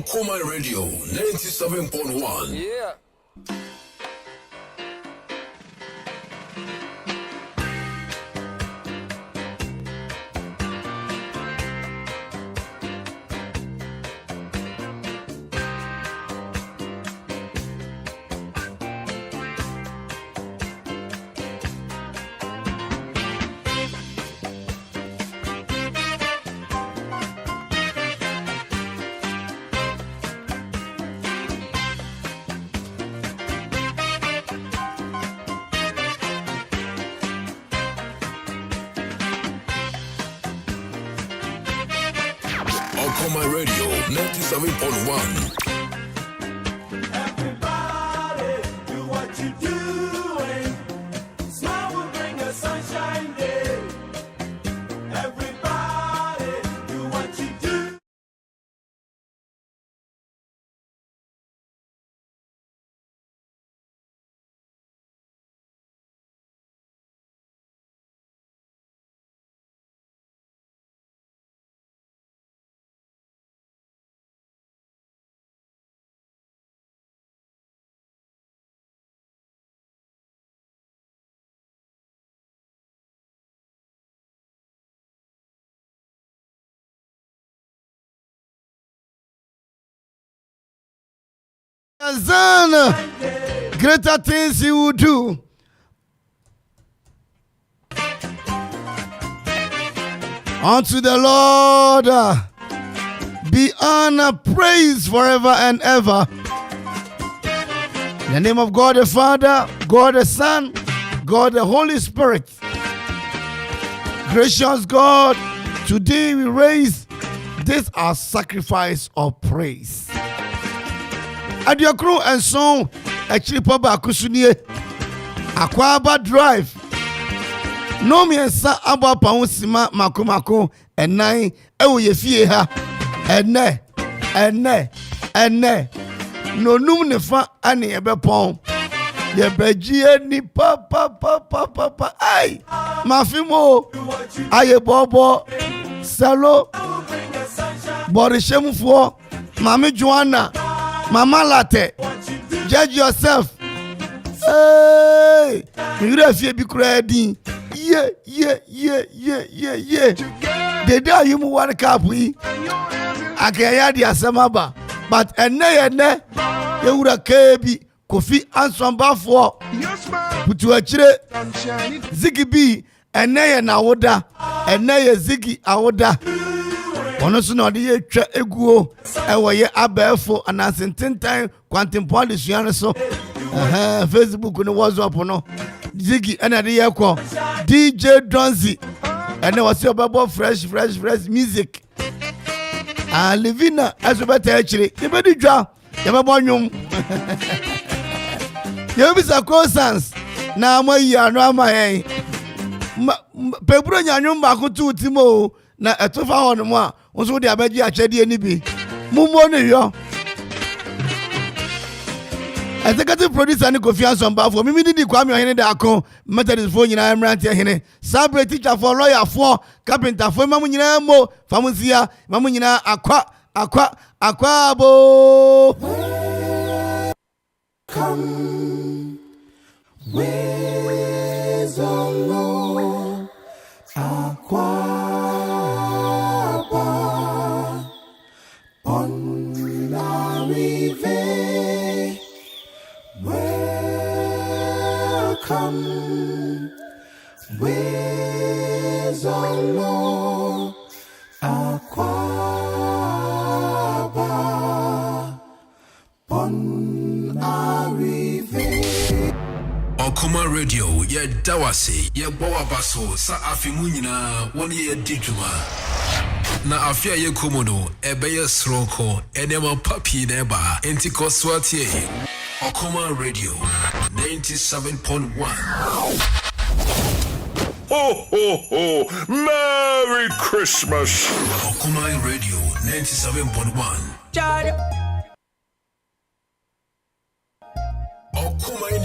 Okoman Radio 97.1. Yeah. Okoman Radio 97.1. Azana, greater things he will do. Unto the Lord be honor, praise forever and ever. In the name of God the Father, God the Son, God the Holy Spirit. Gracious God, today we raise this our sacrifice of praise. Adiakro and song actually papa akusunie Akwaaba drive no me ensa aba pawo sima makomako enan ewo ye fie ha enne no num ne fa ane ebepon ye begie ni papa ai mafimo aye bobo salo borishemfo mami Joanna Mama Latte, judge yourself. Hey, you don't feel be crazy. Yeah. The day you move one cup, we I can hear the asamaba, but and you would have kebi coffee and some bafo. Put to a chile Ziggy B and nay and awoda and nay Ziggy awoda. Ono so na ode ye twa eguo e wo ye abefo anasentin time quantum polish yan so Facebook no WhatsApp no Ziggy and ade ye ko DJ Donzi and was your babo fresh music Livina aso beta akire ye be di dwa ye be bonwum ye bi sa conscience na amayi anu amayen pebro nyanwum ba ko tu timo na etofa hono mo a wonso de abaji achede ni bi mumo ne yo executive producer ni Kofi Ansomba for mimi di Kwame Ohene Darko Methodist for nyina Emrante Ohene sabre teacher for lawyer for carpenter for mamu nyina mo famusia mamu nyina Akwaabo come with the Lord Akwaaba on la rive. Welcome with the Lord Akwaaba on la rive. Okoman Radio, ye dawasi, ye bawa baso, sa afimu nyina, woni ye dijuma. Na afia ye komodo, ebeye sronko, enema papi neba, enti koswati. Okoman Radio, 97.1. Ho, ho, ho! Merry Christmas! Okoman Radio, 97.1. Okoman,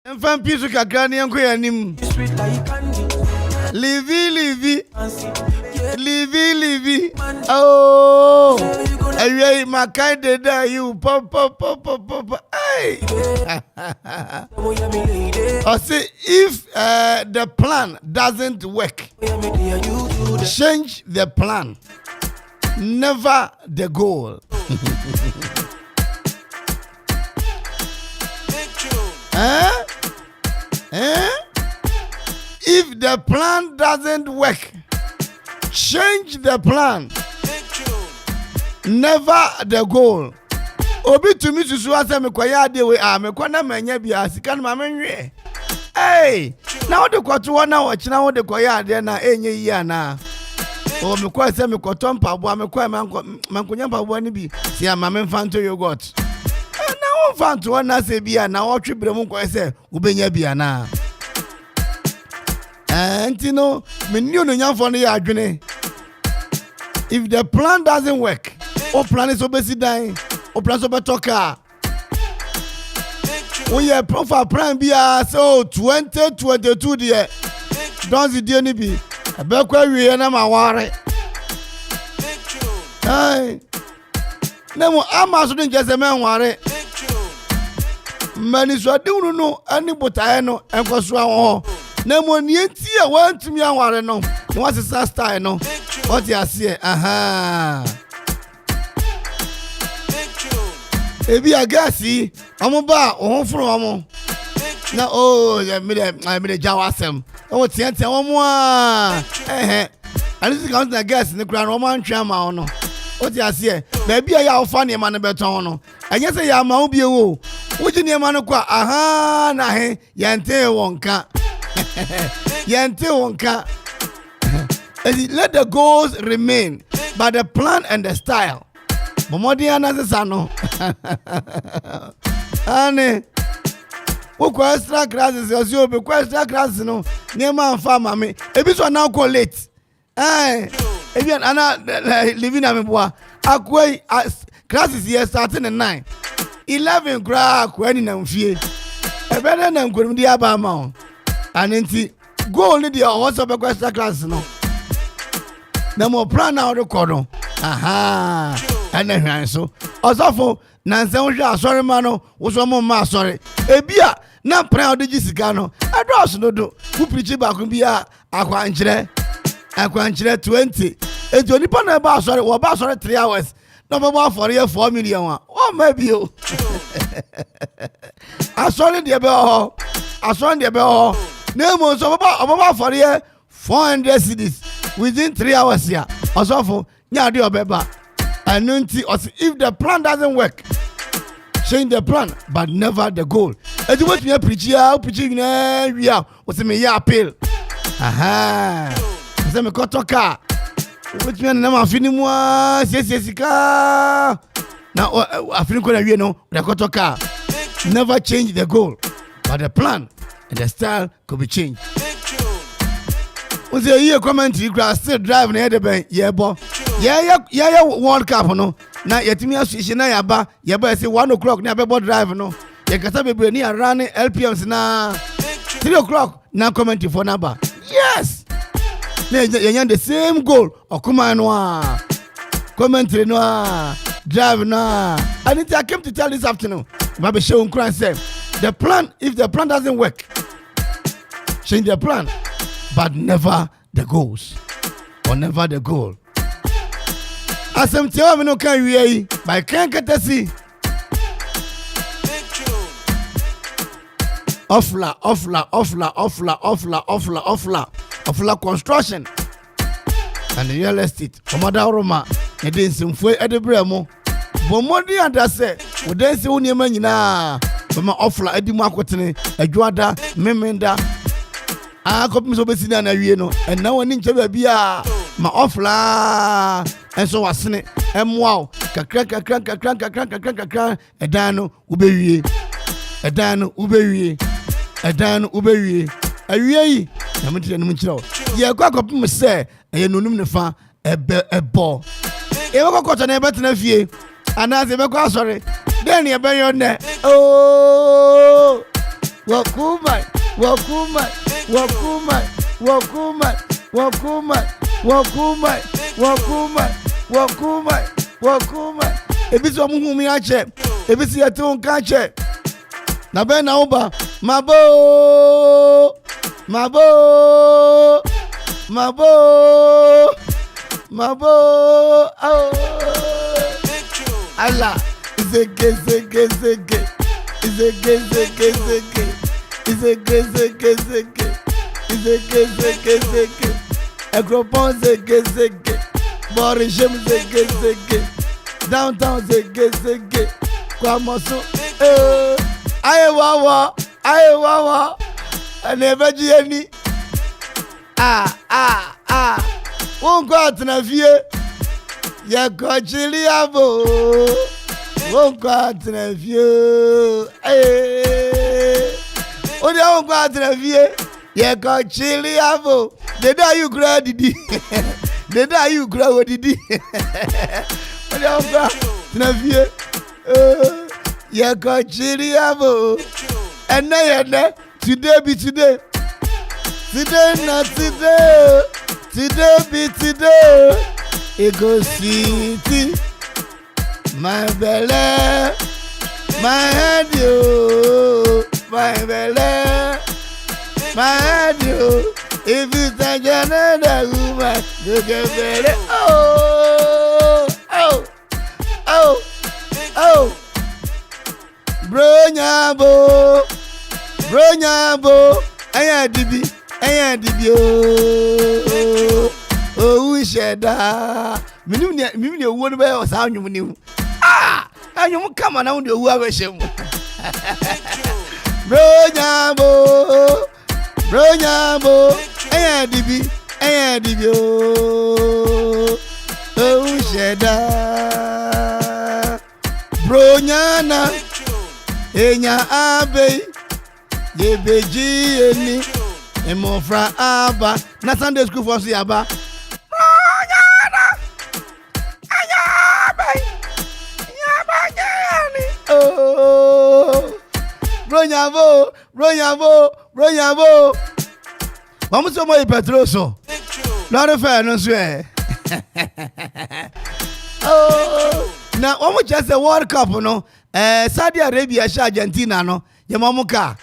Enfam pisu kakra ne enko yanim. Livi. Oh, aye, my kind of you pop. Hey. I say if the plan doesn't work, change the plan, never the goal. If the plan doesn't work, change the plan, never the goal. Obi to me susu ase me kwaya de we me kwana manya bia sika na menwe. Hey, na wo de kwato na wo kina wo de kwaya de na enye yi ana. O me kwa se me kwato mpabo me kwa mankonya mpabo ni bi si ama me fanto yogurt. Na wo fanto na se bia na wo twibre mu kwa se wo benya bia na. Antino me new no nyafo no ya adwene. If the plan doesn't work, o plan is obesi dan, o plan so betoka. We are profile plan bia so 2022 there. Don't see dey ni bi. Abekwa wie na ma ware. Hey. Nemo amaso din jese men ware. Mani so de unu no ani botae no enkoso awon. Nemo ni enti e wantumi aware no. Ni wase style no. What you say? Aha. Ebi agasi, amoba ohun furu omo. Na me de jawasem. O tiente omo a. Ani si count na gas ni kura no man twa ma ono. What you say? Baby ya ofa ne ma no beton no. Enye se ya ma obi ewo. Wuji ne ma no kwa aha na he yente wonka. Yente wonka. Let the goals remain, but the plan and the style. Momodi anasano. Ane. Wo extra classes osi obi extra classes no. Niema mfa mame. Ebi so now go late. Ebi ana living am boa. Akwe classes here starting at 9. 11 gra akwe ni na mfie. Ebe na nkwem di aba ma o. Anenti goal ni dia o so be extra classes no. Na mo plan na record no. Aha. Ana hwan so. Osofo na nse wo hwe asori ma no, wo so mo ma asori. Ebia na plan o de gisika no. Ados no do. Ku preach ba ku bia akwankyere 20. Ejo nipa na ba asori, wo ba asori 3 hours. No be ba for 4 million wa. O ma bi o. Asori de be ho. Asori de be ho. Na mo so ba for 400 cedis within 3 hours here. Osofo nya de obeba. And if the plan doesn't work, change the plan, but never the goal. As you want to preach here, preaching we are. What's me ya appeal? Aha. What's me kotoka? Which me na ma fini mo sesika. Now afini ko na we no, the kotoka. Never change the goal, but the plan and the style could be changed. What's your commentary? Grass still driving ahead of ben, yeah, boy. Yeah, World Cup no. Na yetimi asisi na yaba say 1 o'clock na be drive no. Ye kasa bebre ni running LPMs na 3 o'clock na commentary for number. Yes. Na ye the same goal. Okoman no. Commentary no. Drive no. I came to tell this afternoon. Babe show Nkran say the plan, if the plan doesn't work, change the plan, but never the goals. Or never the goal. Asem tiwa me no kan wiei by kan katasi offla construction and real estate komada roma e dey nsimfo edebre mo bomodi anda se wo dey se woni ma nyina ma offla edimu akotene adwada memenda akopim so besi na wie no and na woni nche ba bia ma offla and so wasene emwa kakra edano ubewie awie na mutire no mutire ye kwakopim se eye nonum ne fa ebo e wakokota na ebetena fie anaze be kwa asore den ye be yo ne oh Wokuman, Wokuman, Wokuman, Wokuman, Wokuman, Wokuman, Wokuman, Wokuman, Wokuman. Ebisi omuhumi ache, ebisi yetu nkache. Na be na uba, mabo, mabo, mabo, mabo. Oh, Allah, zege, zege, zege, zege, zege, zege, zege, zege, zege, zege, zege, zege. Ekropon zege, zege, Borishem zege, zege, downtown zege, zege. Kwa mosu, aye wawa, anevaji yeni. Wonko atinafie, yako chili abo. Wonko atinafie, odi wonko atinafie, yako chili abo. Deda you cry didi, deda you cry odidi. Odi wonko atinafie, yako chili abo. Ene, today be today. Today not today, today be today. Ego city, my belly, my head yo, my belly, my head yo. If it's a another woman, you get belly. Oh, oh, oh, oh. Bronyabo, aya dibi. Oh, sheda. Mimi wo no be o sa anwum ni hu. Anwum kama na wo de wu abehye mu. Bronyabo, aya dibi. Oh, sheda. Bronyana, enya abe. Yebeji eni. Emofra aba na Sunday school for si aba. Oh, bronyavo. Vamos somos e Petroso. Lore fe no so e. Oh, na omo chese World Cup no. Saudi Arabia sha Argentina no. Ye mamuka.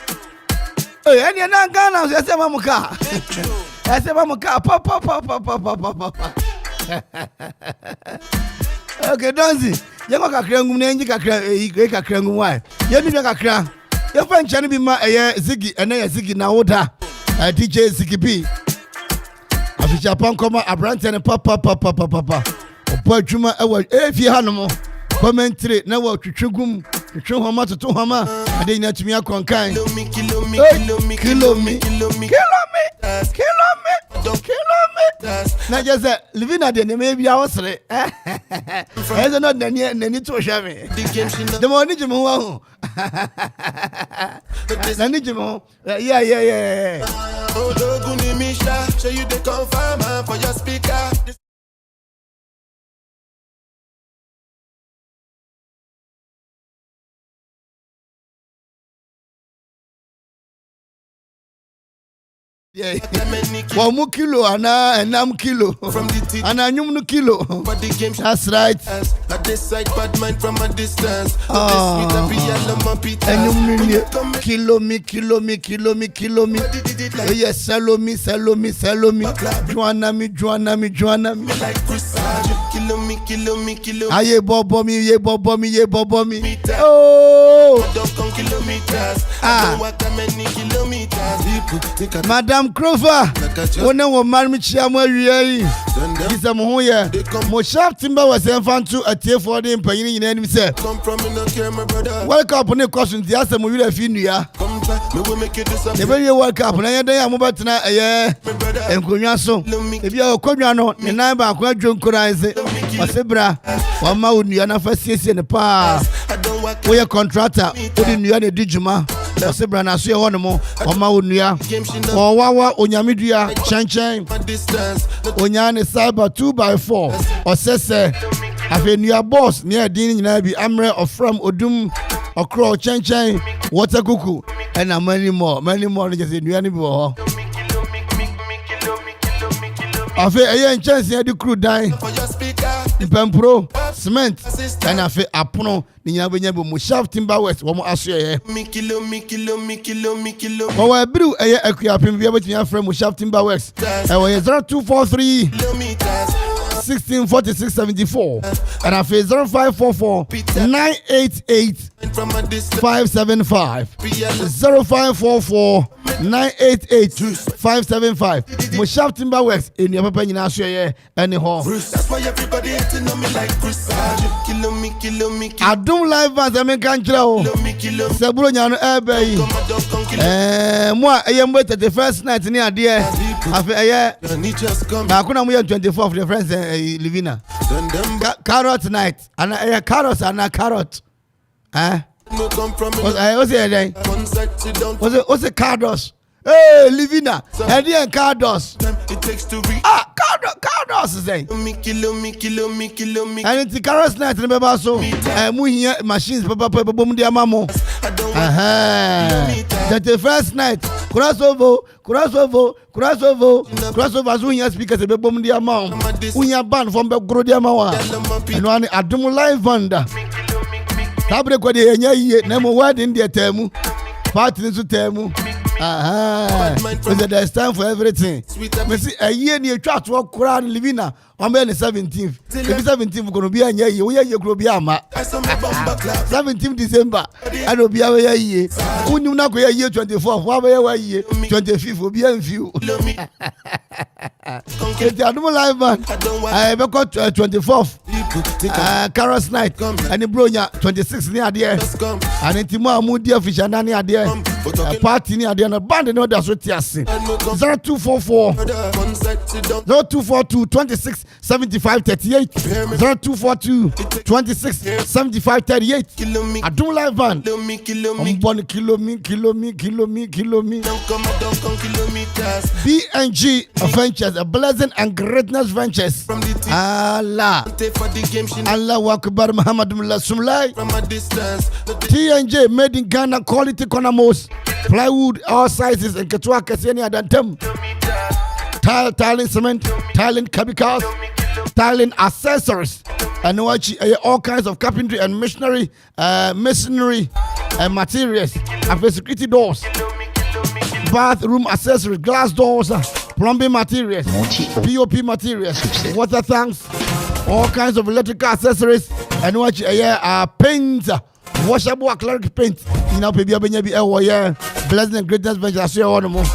Eni na Ghana so ese mamuka. Ese mamuka papa. Okay, Donzi. Ye go kakra ngum na enji kakra ngum why. Ye ni kakra. Ye fa nchane bi ma Ziggy ene ye Ziggy na woda. DJ Ziggy B. Afisha pankoma abrante ne papa. Opo adwuma ewa efie hanom. Commentary na wa twetwegum. Twetwe homa toto homa. Ade nyina tumi akonkan. Kilometers. Na just living at the name be our sre. Ezo no nani to hwa me. The money jimu wa. Nani jimu. Yeah. Odoguni Misha, show you the confirm for your speaker. Yeah. Wamu kilo ana enam kilo. Ana nyum no kilo. That's right. At this side bad mind from a distance. Kilo me. Yes, sell me. Joanna me. Like kilo me. Aye bobo me. Oh, don't come kilometers. What many kilometers? Madam Crover, one of Marmy Chiamwa, is a moya. Mo sharp timber was infant to a tear for the empire in any say. Come from in camera, brother. Welcome on the question, the answer will have in ya. Come back, we will make you disappear. The very welcome, and I am about tonight, and Kunyaso. If you are Konyano, the neighbor, quite drunk, or Sebra, or Mauniana first years in the past. We are contractor, putting you on a digima. Sebra na so one more o ma onua o wawa onyamidia chenchen onyane cyber 2x4 o sese afenua boss ne adin nyina bi amre of from odum okro chenchen water kuku and many more just in any war. I feel a chance here the crew die. Impempro, cement, and I feel a pono, the Yabu Mushaf Timber West, one more assure. Oh, I brew a A.K.A. be able to your friend Mushaf Timber West. I was 0243 164674, and I feel 0544 988 575 0544 988 575. Mushaf Timber West in your papa in Australia anyhow. That's why everybody hating on me like Chris. I don't like that American Joe. Sabronya Abbey. Moi, I am waiting the first night in the idea. After a year, I couldn't wait 24th, the friends Livina. Carrot night, and a carrots and a carrot. I was here. Was it cardos? Hey, Livina, and then cardos. It takes to reach. Cardos is saying. And it's the carrots night, remember so. Moving machines, Papa, boom, dear mammo. That the first night, crossover, as we speakers, a boom, dear mom. We are banned from the Grodia Mawa. And one Adum Live Vanda. Tabre kwa de yenye nemo word in the temu. Party into temu. There's time for everything. Me see a year near church walk crowd Livina on the 17th. The 17th going to be a year. We are your Grobiama. 17th December. I will be a year. Who knew not a year 24th? What were year 25th will be a few. It's the animal live man. I have got 24th. Carros night and the Bronya 26 near there. And it's more moody fish and near there. A party near there. A band no that's what you see. 0244 0242 26 75 38 0242 26 75 38. I don't like van. I'm born kilo me. BNG Ventures, a blessing and greatness ventures. Allah Akbar Muhammad Sumlai. TNJ made in Ghana, quality Konamos. Plywood, all sizes, and Katua Kasenia Dantem. Tiling cement, tiling chemicals, tiling accessories, and all kinds of carpentry and masonry and materials, and security doors, bathroom accessories, glass doors, plumbing materials, POP materials, water tanks, all kinds of electrical accessories, and paint, washable acrylic paint. You know, baby, blessing and greatness venture. I say one more.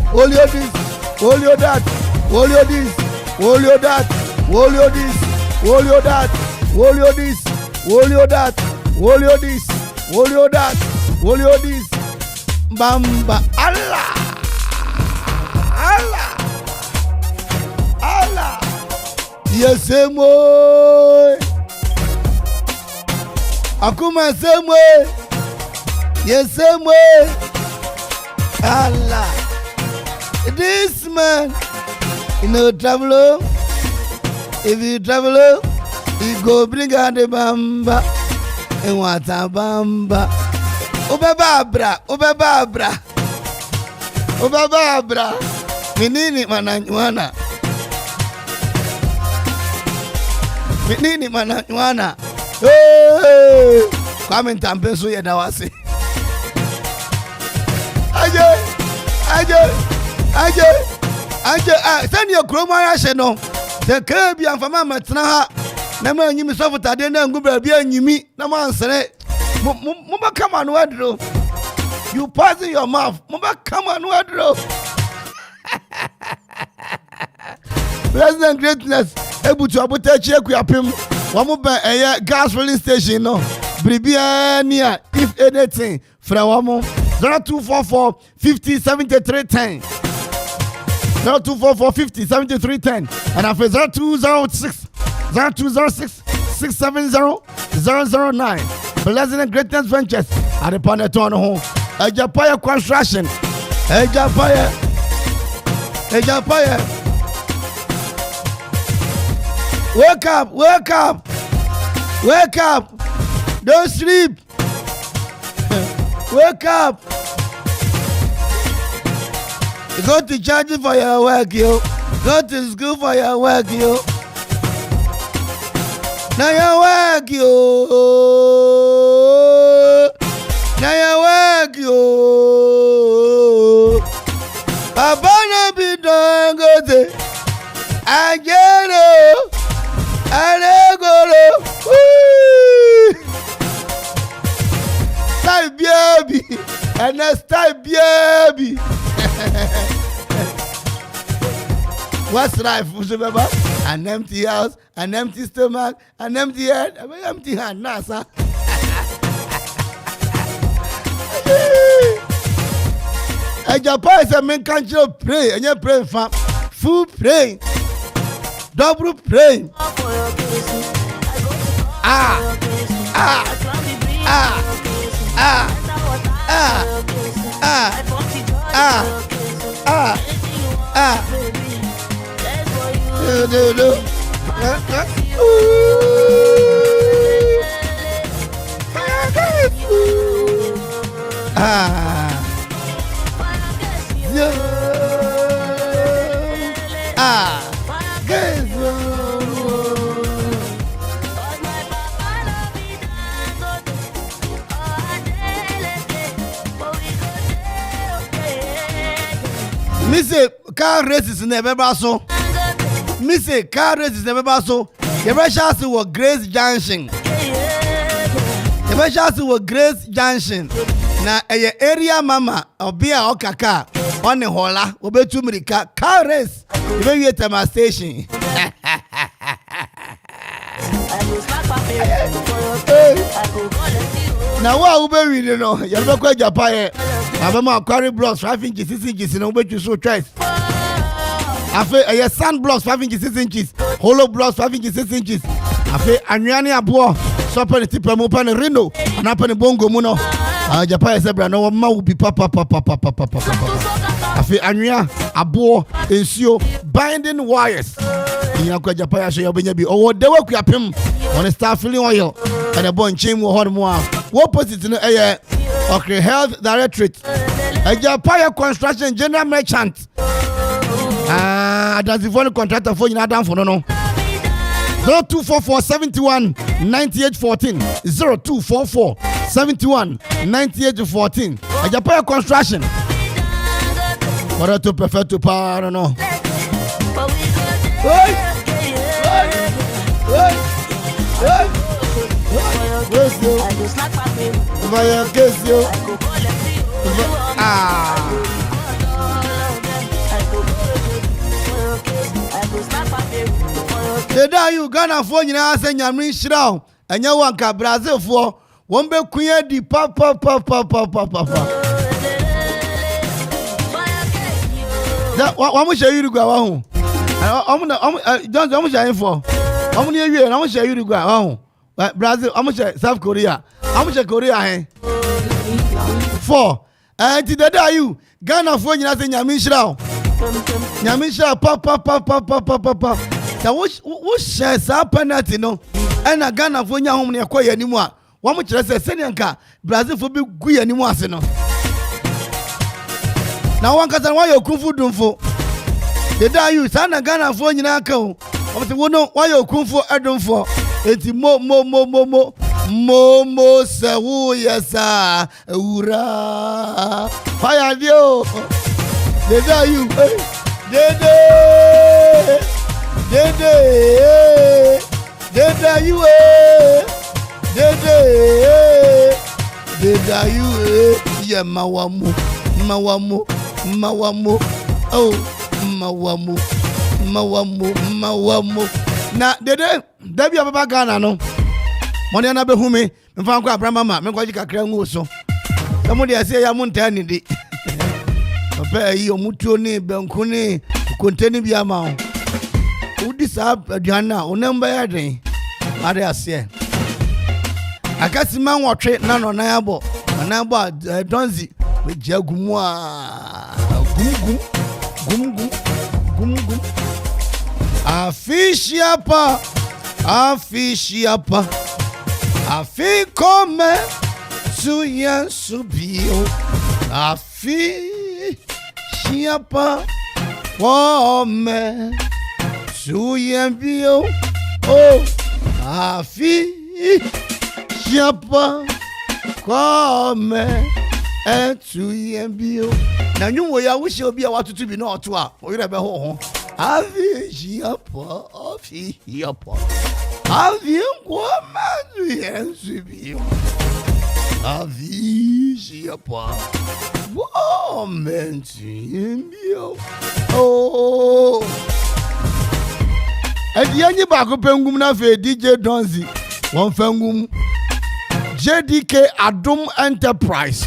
Hold your this, hold your that, hold your this, hold your that, hold your this, hold your that, hold your this, hold your that, hold your this, hold your that, hold your this. Bamba Allah, Allah. Yes, same way. Okoman same way. Yes, same way. Allah. This man, you know, traveler. If you travel, you go bring out the bamba. And what a bamba. Oba Barbara. Minini mananywana. Hey, come and tampe so ya dawasi. Aje, send your chroma ya no. The kebi amfama metna ha. Na ma nyimi sofo tade na ngu bra bia nyimi na ma ansere. Mama come on wadro. You passing your mouth. Mama come on wadro. President greatness able to abota check yapim. Wamu ba gas filling station no. Bribia near if anything fra wamu 0244 50 73 10 0244 50 73 10 and after 0206 670 009 Blessing and Greatness Ventures at the Paneton home. Ejapaya construction. Ejapaya. Wake up. Don't sleep. Wake up. Go to church for your work, yo. Go to school for your work, yo. Now your work, yo. Now your work, yo. Papa na be done go to. I get it. I go. Style baby. And that's style baby. What's life? An empty house, an empty stomach, an empty head, an empty hand. Nasa. And your boy is a main country of pray, and you're praying for full praying, double praying. Missy car races never so. Missy car races never so. The Russians were Grace Junction. The Russians were Grace Junction. Na area mama obia okaka on the hola obetu mirika car race. The way at my station. Now what ube really know? You never quite Japan. Abama quarry blocks 5 inches, 6 inches, and over to so twice. Afe sand blocks 5 inches, 6 inches, hollow blocks 5 inches, 6 inches. Afe anyani abo, so upon the tip of open rino, and up on the bongo muno. Japan zebra no ma will be papa. Afe anya abo ensio binding wires. You know Japan show you be oh they work with him on the start filling oil and a bone chain will hold more. What position in the air? Okay, Health Directorate. A Japan Construction General Merchant. That's the phone contractor for you not down for no. 0244 71 98 14 0244 71 98 14. A Japan Construction. What to prefer to power, I don't know. Today you gonna phone you say nyamrin shiraw anya wanka Brazil for won be kuye di papa. Da wa mo share Uruguay wa hu. Don't mo share info. Omo ne wie na mo share Uruguay wa hu. Brazil omo share South Korea. Omo share Korea hen. 4. Today you Ghana phone you say nyamrin shiraw. Nyamrin shiraw papa. That what shares our penalty no and a Ghana for your home near Koya anymore. One much less a Senyanka, Brazil for big Gui anymore. Now one can why you kung fu dum for the day you son a Ghana for your uncle. Of the one why you kung fu Adam for it's mo sawu yasa ura fire dio the day you Dede you yeah mawamu oh mawamu na dede debi ababa Ghana no money na be humi mfa nkwa abra mama me kwaji kakra ngu so amo de ase ya munta ni di papa yi omutuo ni benku ni konteni bi ama Udi sab aduana onamba ya den ade ase akasi man wotwe na no na yabo na bo donzi we jagumu gum afi come Suya subio afi shiapa wome suya bio oh afi shiapa wome suya bio na nyumo ya wushi obi a watutu bi na oto a oyire be ho afi shiapa afi shiapa afi wome suya subio Avisia pa Womentio Oh Edianye bako pengum na fe DJ Donzi Won fengum JDK Adum Enterprise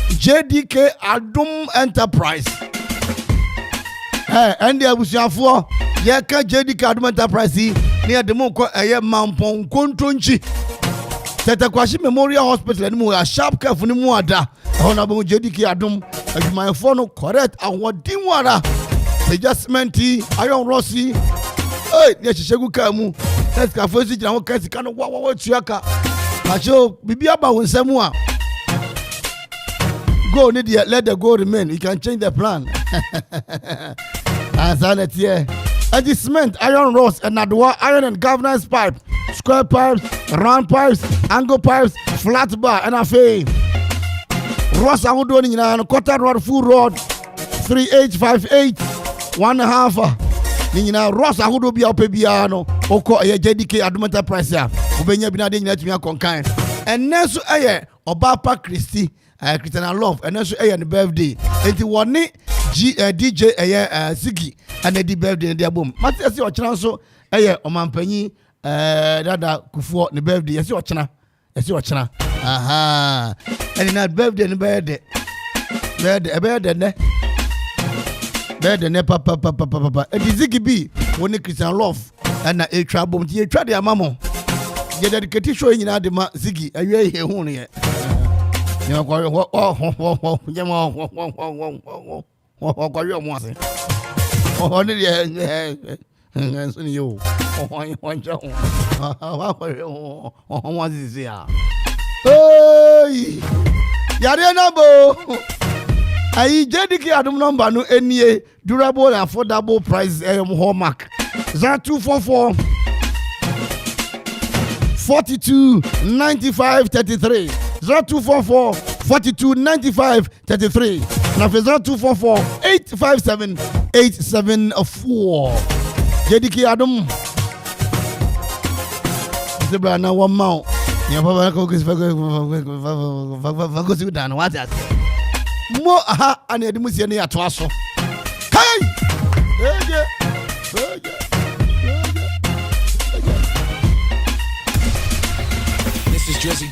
Endi abusiafo ye ka JDK Adum Enterprise ni ademo ko eye mampon kontonchi Tete Kwashi Memorial Hospital and more sharp careful ni mu ada. Honorable JDK Adum my phone correct and what dimwara. Adjustment Iron Rossi. Hey, ne chishegu kamu. Let's ka fosi jina ho kasi kanu wa tuaka. Acho bibia ba wonsemu a. Go need let the go remain. You can change the plan. Azanet here. And the cement, iron rods, and adwa iron and governance pipe, square pipes, round pipes, angle pipes, flat bar, and a fay. Ross I would do in a quarter rod, full rod, 3/8, 5/8, 1/2. Nina Ross I would be up a piano, Oko a JDK Adumata price ya, Ubenya Binading let me a conkind. And Nesu Aye, Obapa Christie, Christian Love, and Nesu Aye and birthday. 81 DJ Ziggy. And the birthday in their boom. Mati your chance so Omanpenyi Dada Kufu the birthday. Yes, your chana. Aha. And in that birthday in birthday. Birthday ne papa. And the Ziggy B when the Christian Love and a trouble. You try their mamma. You dedicated showing in Adama Ziggy. Are you here? Who near? You know what? Only you. What is here? Hey, Yariana Bo. I JDK Adum number no any durable and affordable price hallmark. 0244 42 95 33. 0244 42 95 33. Now 0244 857 874. JDK Adum. Zebra na one mount. Ya papa ko go down what that. Mo aha and edimusie na yato aso. Kai! This is Drizzy.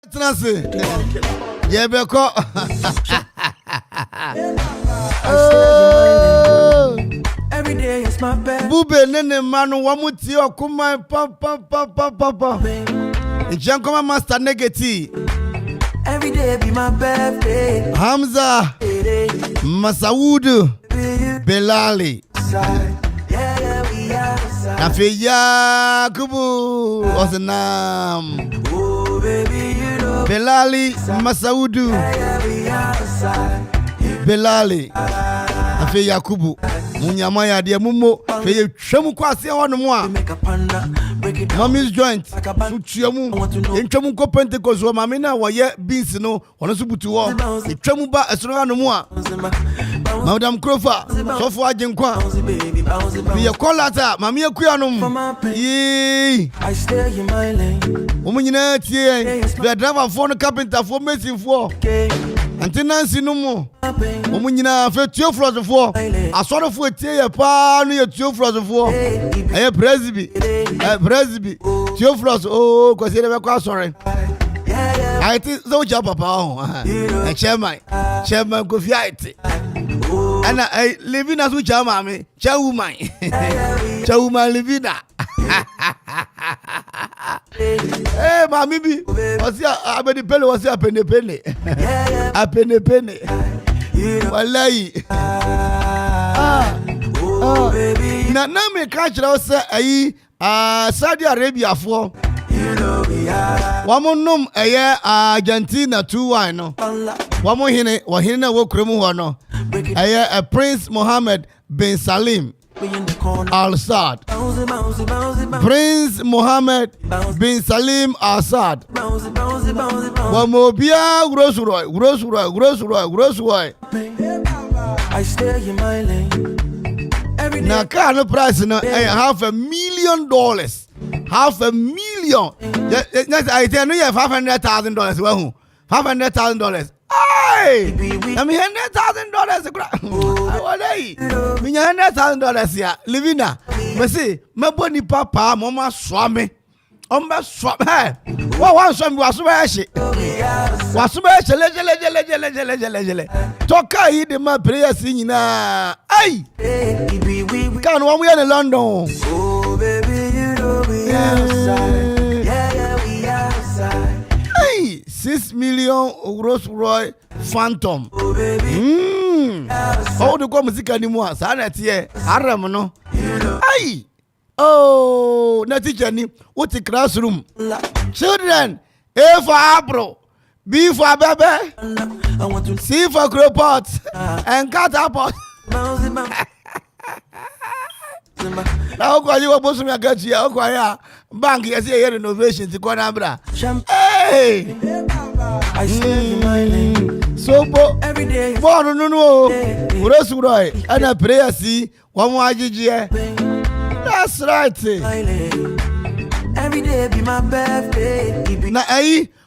Transi. Yebeko. Every day is my best. Bube nene manu wamuti okuma pa. Jankoma master negati. Every day be my birthday. Hamza Masaudu Belali. Yeah, we outside. Nafiya Kubu Osanam. Oh, baby, you know. Belali Masaudu Yeah, we outside. Belali. Nafiya Kubu. Munyamaya dia mumo. Feye twemu kwase hono mo a. Make a panda, break it down. Mommy's joint. Sutuamu. Entwemu ko Pentecost wo mame na wo ye beans no. Wono so butu wo. Etwemu ba esoro hano mo a. Madam Krofa, so for Ajinkwa. Baby, bounce, Be a collata, Mammy Kuanum. Yee. I stay in my lane. Woman, the driver phone carpenter for missing for. Okay, Until Nancy no more. my pain. Woman, you know, for 2 floors of 4. I saw the foot tear pan near 2 floors of 4. I have Presby. 2 floors. Oh, because you never quite sorry. I think so, Papa. And Chairman Kofiati. And I live in as we Chamami, Chawumai. Chawuma Livina. Hey, Mammy, was here? I bet the penny was here, penny. A penny. Walai. Oh, baby, Na me catch us Saudi Arabia for. you know we are. Wamonum Argentina 2-1 no. Wamo hine wahine wo kremu ho no. Break it, Prince Mohammed bin Salim we in the corner. Al Saad. Bounce, bounce, bounce, bounce. Prince Mohammed bin Salim Al Saad. Bounce, bounce, bounce, bounce. Wamo bia grocery. I stay in my lane. Every day. Na car no price no $500,000. $500,000. Yes, I tell you $500,000 well. $500,000. Hey! I mean $100,000. What day? Me $100,000 ya. Livina. Me say me boni papa mama swame. Omba swame. Hey. Wa swame wa swame she. Wa swame she le. Toka yi de ma prayers nyina. Hey! Kan one we in London. Oh, baby, you know we outside. Yeah, we outside. Hey, 6 million Rolls Royce Phantom. Oh, baby, Oh, the go music anymore. Sana tie. Haram no. Hey. Oh, na teacher ni. What the classroom? Children, A for apple, B for baby, I want to C for crowpot, and catapult. bounce, bounce. Now, you were supposed to get you. Bank, you see renovation to go bra. Hey, I stay in my lane. so Every day. born no. Rosuroy, and a prayer see one more GG. That's right. My lane. Every day be my birthday. It be Na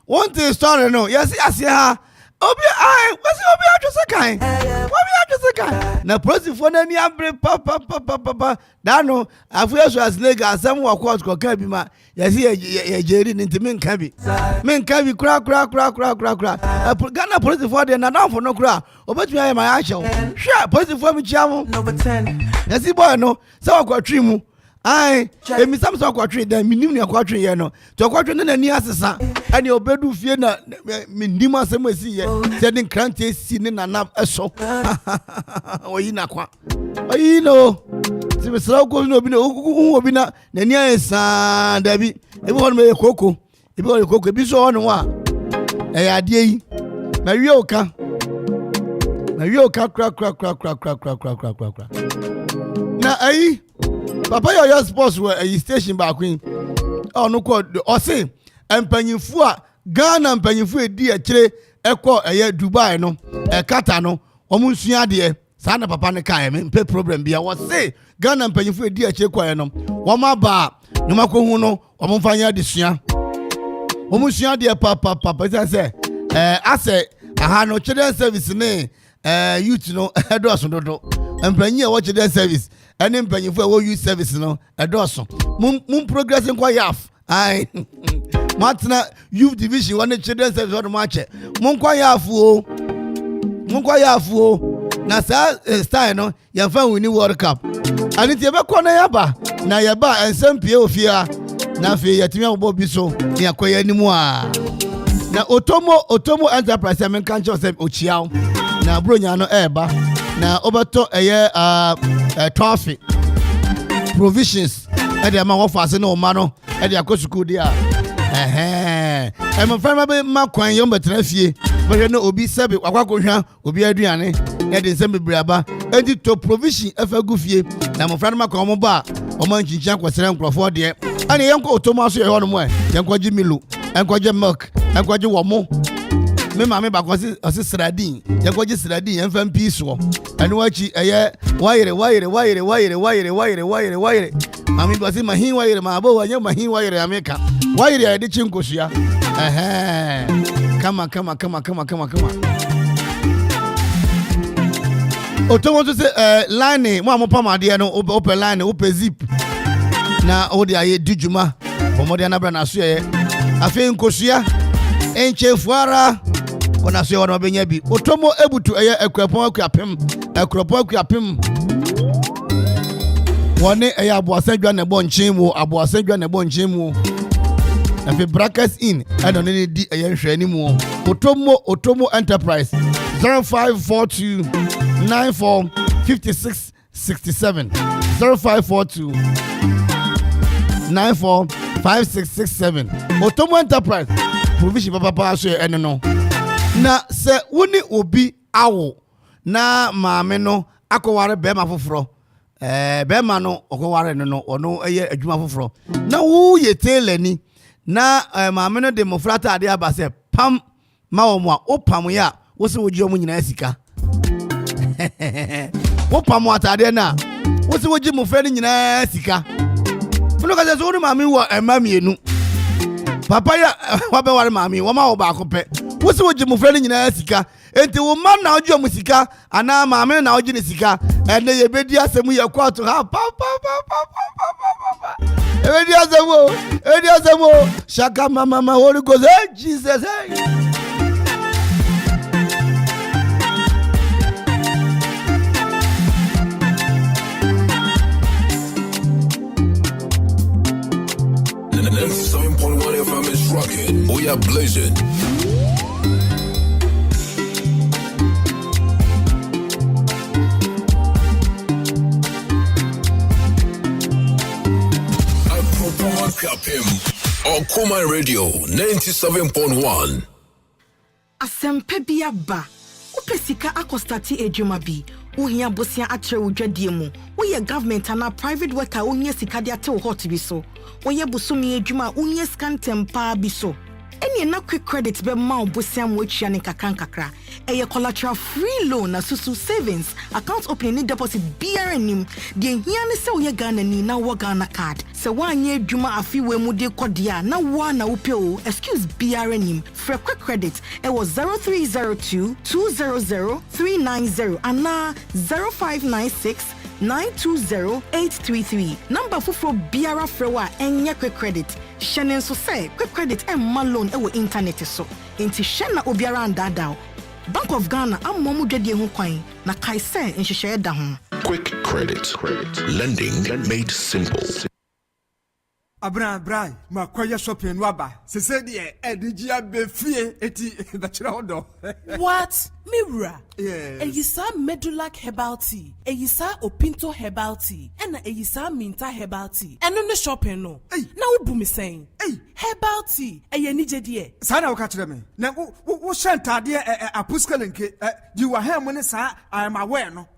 one thing story no. Yes, ha. Obi I what's Obi just kind. Obi just kind. Na process for na ni abre pa. That no, afu so as nigga asem wa court ko kan bi ma. Yes ye jeri ni ntimi nka bi. Me nka bi kura. Ghana process for dey na down for no kura. Obetumi aye my action. Hwe process for mi chia mo. number 10. Yes boy no. Se wa kwatwi mu. Ai, emi sam so kwatwe dan minim ne kwatwe ye no. To kwatwe ne nani asesa. Ane obedu fie na mindim asem asi ye. Se den krante si ne nana eso. Oyi na kwa. Oyi no. Ti be sra ko no obi na obi na nani ansa da bi. Ebi hono me koko. Ebi hono koko bi so hono wa. Ade yi. Na wi oka. Kra. Na ai Papa your sports were a station back in. Oh no called or say empanyinfu a Ghana empanyinfu edi akire ekọ Dubai no Qatar no omunsua de sa na papa ne kan me pe problem bia wo say Ghana empanyinfu edi akire kwa no wo ma ba no makohu no omfanya de sua omunsua de papa say ase aha no children service ne youth no edoso dodo empanyin e wo children service ene mpanyin fu e wo youth service no edoso mum progressing kwa yaf ai Matna youth division one children's service on match. Monkwa yafuo. Na sa style no yɛmfa win World Cup. Ani tie be kɔ na yaba na yaba ensempie ofia na fe yɛtimi abɔ bi so ne akɔyɛ animu a. Na Otomo Enterprise men kan cho se ochiaw. Na bronya no eba na obeto eye trophy provisions e de ma wo fase na o ma no e de akosuku dia mo fa ma be ma kwan yo betra fie be no obi sebe akwakohwa obi aduane e de nsem bebraba e di to provision e fa gu fie na mo fa ma kwan mo ba o ma nchinchan kwasere nkrofo de ani yenko Otomo aso ye ho no mo yenko gi milu yenko gi milk yenko gi womo me mama ba ko si sradin yenko gi sradin yenfa mpi so ani wachi eye wayire mami ba si mahin wayire ma abo wanye mahin wayire ameka wayire ya de chinkosua kama Otomo to say line mo amopama de no open line open zip na o de aye dijuma bomode na bra na so ye afi nkosua enchefuara ona so ye wona benya bi Otomo ebutu eye akrapon akuapem wone eye aboasadwa na bonchen mu afi brackets in and on any di eye hwani mu Otomo Enterprise 0542 94 56 67 0542 94 5667 Otomo Enterprise provision papa so ene no na se woni obi awo na maame no akoware bema foforo bema no okoware no ono eye adwuma foforo na wo ye telani na maame no de mofrata ade abase pam ma wo mo a opam ya wo se woji omo nyina sika wo pam atade na wo se woji mofra ni nyina sika funo ka se so ni maame wo emamienu papa ya wabe ware maame wo ma wo ba akopɛ wo se woji mofra ni nyina sika enti wo ma na oji omo sika ana maame na oji ni sika ene ye bedi asemu ye kwato ha pa edi asemu shaka mama Holy Ghost Jesus Next 7.1 FM is rocking. We are blazing. Okoman Radio 97.1. Asempe biaba. Upesika akostati ejuma bi. Uhia bosia atre udwadie mu. Uye government ana private worker unye sikade ate hot bi so. Uye busumi ejuma unye scan tempa bi so. Eni na quick credit be ma obosia mu atwa ne kakra. Eye collateral free loan na susu savings account opening ni deposit BRNim. De hia ne se uye Ghana ni na wo Ghana card. Se wanye adwuma afiwe mu de kodia na wa na upeo excuse BRNim. For quick credit it was 0302 200 390 and na 0596 920-833. Number for Biara Frewa and quick credit. Shannon so say quick credit and malone ewo internet so. Inti Shanna Obiara and Dadao. Bank of Ghana am momu dedi ho kwan na kai say in share da ho. Quick credit. Lending made simple. Abran, ma kwaya shopping waba. Se said edigia be free eti bachrodo. What? Mirror. Yes. Eyisa Medulac herbal tea. Eyisa Opinto herbal tea. And Eyisa Minta herbal tea. And on the shopping no. Hey. Now what me saying? Hey. Herbal tea. Eye nije die. Sana wakachire me. Na wo shanta de apuskelenke. You were here when sa I am aware no.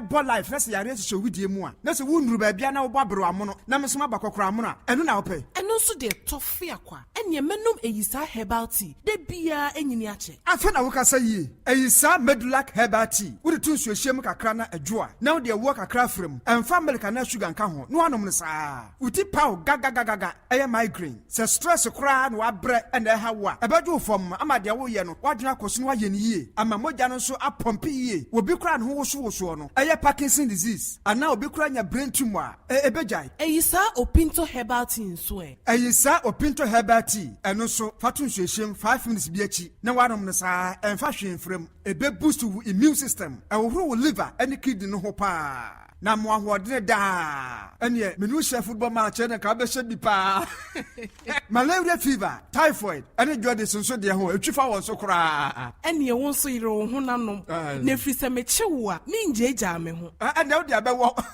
Bo life na se yare so widie mu a. Na se wo nuru ba bia na wo babro amono. Na me so mabakokora amono. Eno na wo pe. Eno so de tofe akwa. Enye menum Eyisa herbal tea. De bia enyini ache. Afa na wo kasa yi. Eyisa Medulac herbal tea. wode to nsuo hyem kakra na adwo a na wode wo kakra frem ɛmfa milk na sugar nka ho no anom no saa uti pow gaga ɛyɛ migraine sɛ stress koraa na wabrɛ ɛna ɛha wo a ɛbɛdwo fam ama de wo yɛ no wadwena koso no wayɛ ne yie ama mogya no nso apɔmpe yie obi koraa ne ho woso no ɛyɛ Parkinson disease ana obi koraa nya brain tumor a ɛbɛgyae Eyisa Opinto Herbal Tea nso ɛ Eyisa Opinto Herbal Tea ɛno so fato nsuo hyem 5 minutes bi akyi na wanom no saa ɛmfa hwe mfrem ebe boost wo immune system ɛwohoro wo liver ɛne kidney no ho paa na mo ahoɔdene daa ɛneɛ menu hyɛ football match ɛne ka bɛhyɛ bi paa malaria fever typhoid ɛne jaundice nso deɛ ho atwifa wɔn so koraa ɛneɛ wo nso yere wo ho nanom na ɛfiri sɛ mekye wo a mengyagyaa me ho ɛnɛ wode abɛwɔ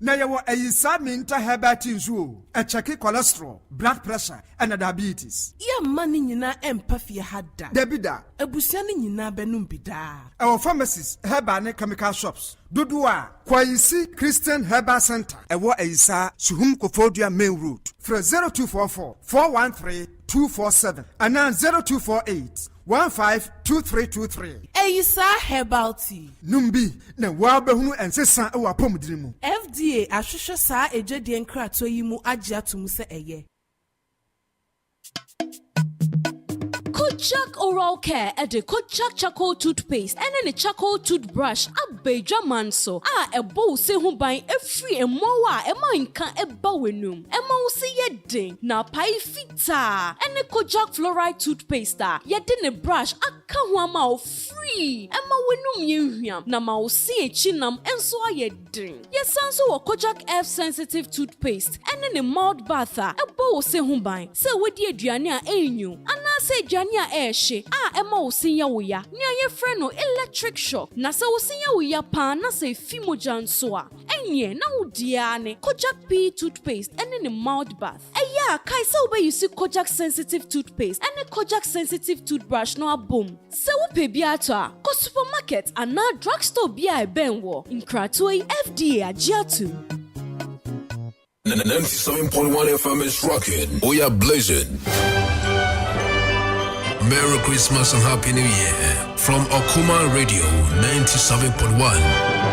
na yɛwɔ Eyisa Minta Herbal Tea nso o ɛkyɛke cholesterol blood pressure ɛne diabetes yɛmma ne nyinaa ɛmpa fie ha da dabi da abusua ne nyinaa bɛnom bi daa ɛwɔ pharmacies herbal ne chemical shops dodo a Kwayisi Christian Herbal Center ɛwɔ Eyisa Suhum Kofodua Main Road frɛ 0244 413 247 anaa 0248 152323 Eyisa Herbal Tea numbi na wabɛhunu ɛnsesa ɛwɔ apɔmudiri mu FDA ahwehwɛ saa edwadie nkrato yi mu agye atom sɛ ɛyɛ Kojak Oral Care at the Kojak Charcoal Toothpaste and then a charcoal toothbrush up Beja Manso. A bow say who buy a free and more a mine can a bowenum. A mouse ye ding na pie fita and a Kojak Fluoride Toothpaste. Yet in a brush a kawama free. A mawenum you na mouse chinam and so ye ding. Yes, also a Kojak F sensitive toothpaste and then a mouth bather. A bow say who buy. So with ye Diania Anu. And I say Jania Eshe, Emma will sing ya near your friend no electric shock. Nasa will sing ya pan, Nasa Fimojan soa. And ye now diane, Kojak P toothpaste and in a mouth bath. Ya, Kaisa obey you see Kojak sensitive toothpaste and a Kojak sensitive toothbrush no a boom. So pay biata, ko supermarket and now drugstore bia benwo in Kratoi FDA a Jiatu. 97.1 FM is rocking. We are blazing. Merry Christmas and Happy New Year from Okoman Radio 97.1.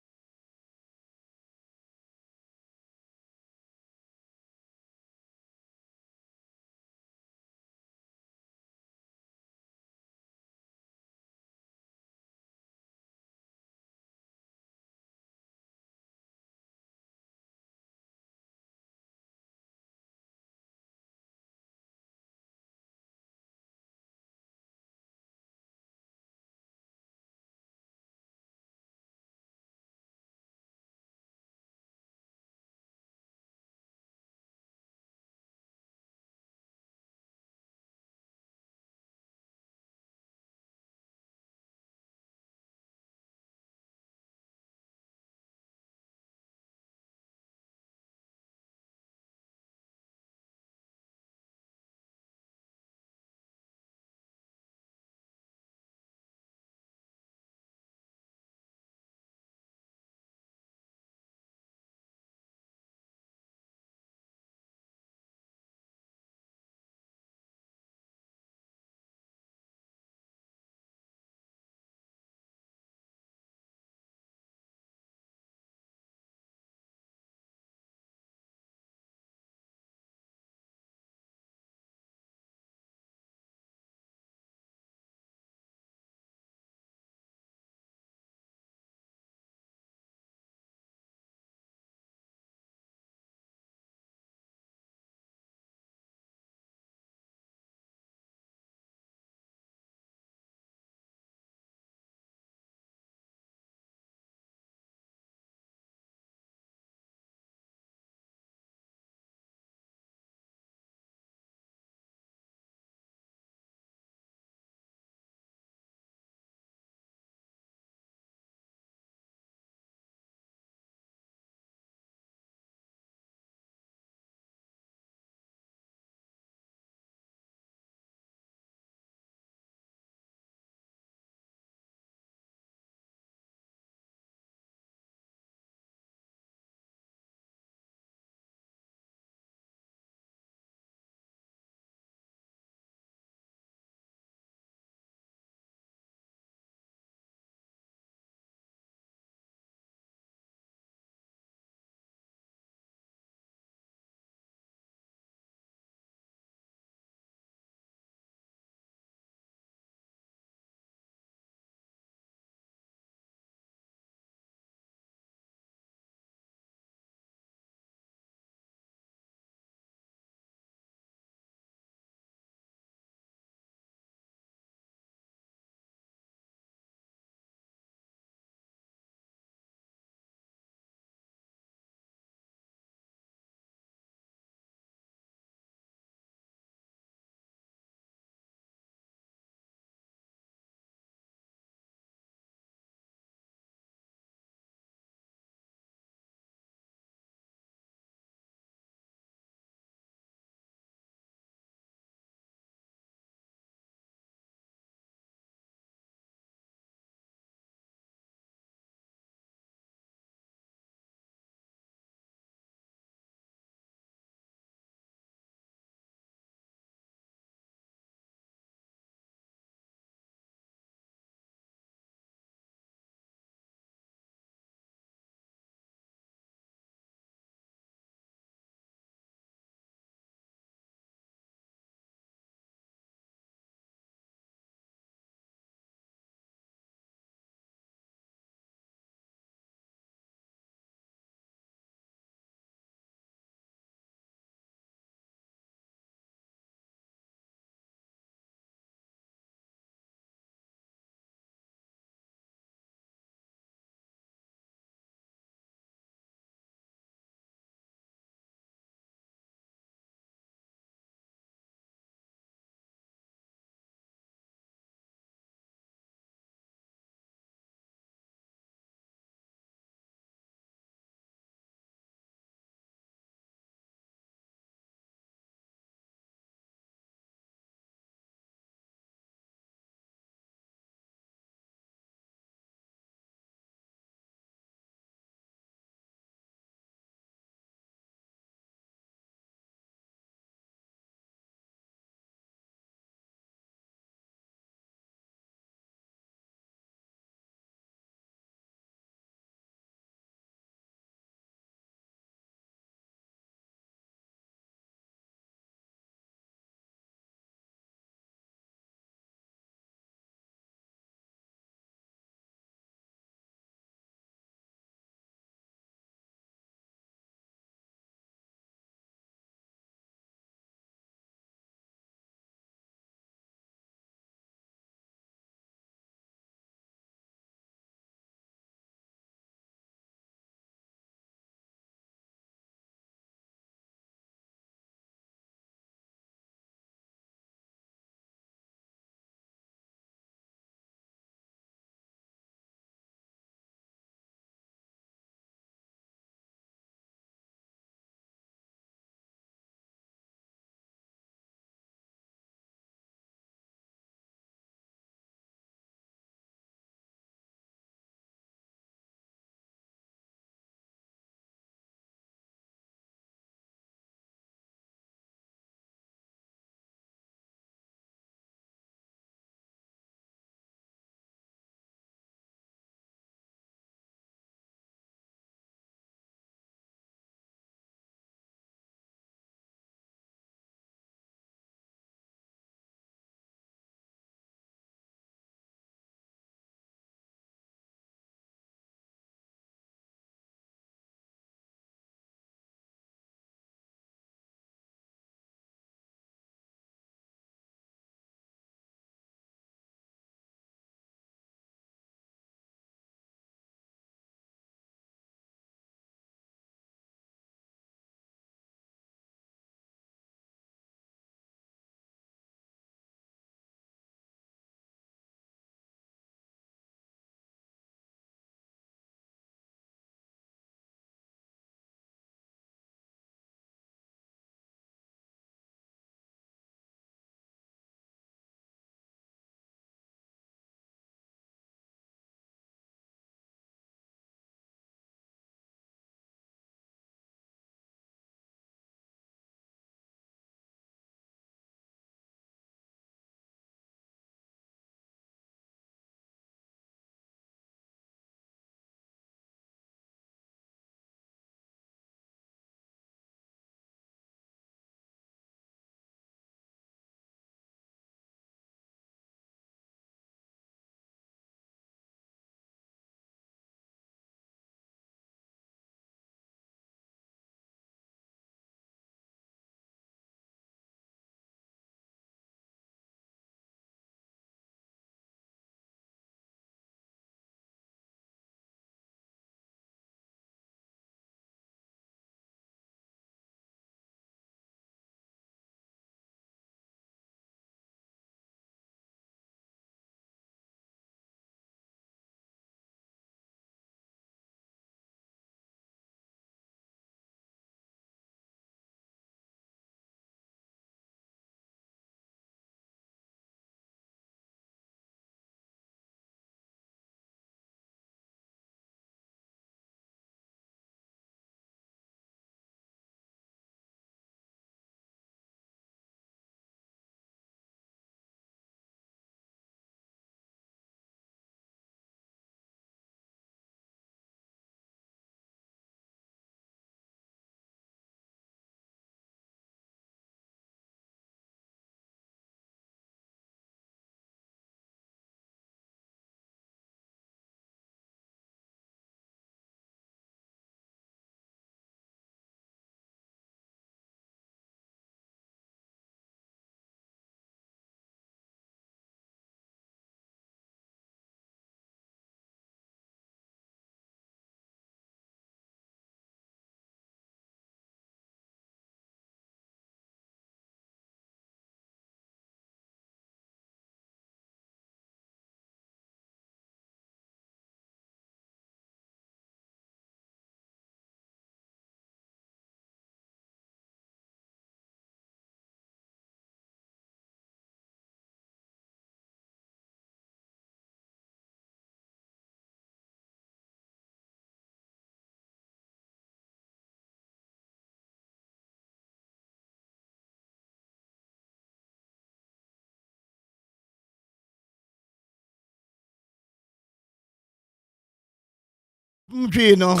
mtwi no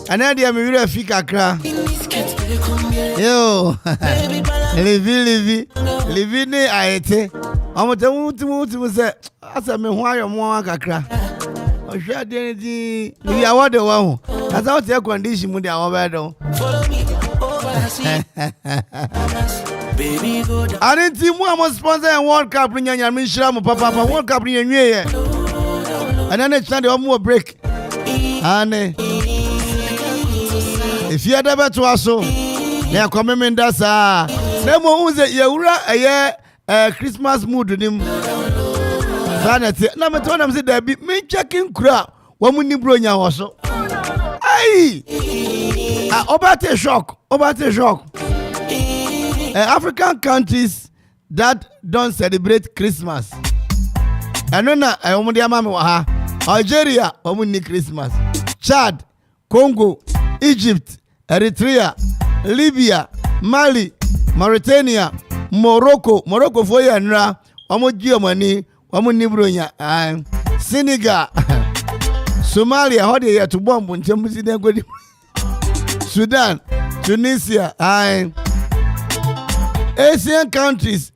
ana dia me wira fi kakra yo livi ni ayete amotamutu se asa me ho ayomo kakra ohwa de ni ni awode wa ho asa o te condition mu de awobedo baby go down ani ti mu am sponsor World Cup ni nyanya mi shira mu papa World Cup ni enwie ye ana na chande o mu break ane if you ada beto aso na komemenda sa na mo unze yewura Christmas mood nim sanete na me to na me da bi me checking kura wo mu ni bronya wo so ai obate shock African countries that don't celebrate Christmas anona omo dia ma me wa ha Algeria omo ni Christmas Chad Congo Egypt Eritrea Libya Mali Mauritania Morocco for ya nra omo gi omani omo ni bronya Senegal Somalia hode ya to bomb ntem si den godi Sudan Tunisia Asian countries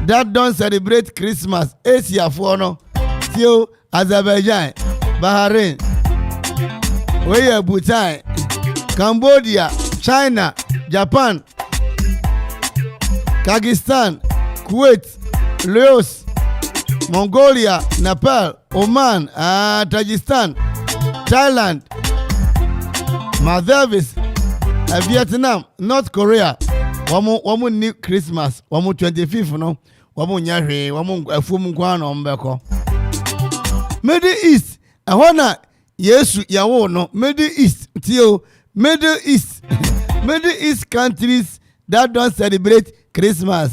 that don't celebrate Christmas Asia for no Tio Azerbaijan Bahrain Bhutan Cambodia China Japan Kyrgyzstan Kuwait Laos Mongolia Nepal Oman Tajikistan Thailand Maldives Vietnam North Korea Wamu ni Christmas wamu 25th no wamu nyahwe wamu afum kwa no mbeko Middle East ehona Yesu yawo no Middle East tio Middle East countries that don't celebrate Christmas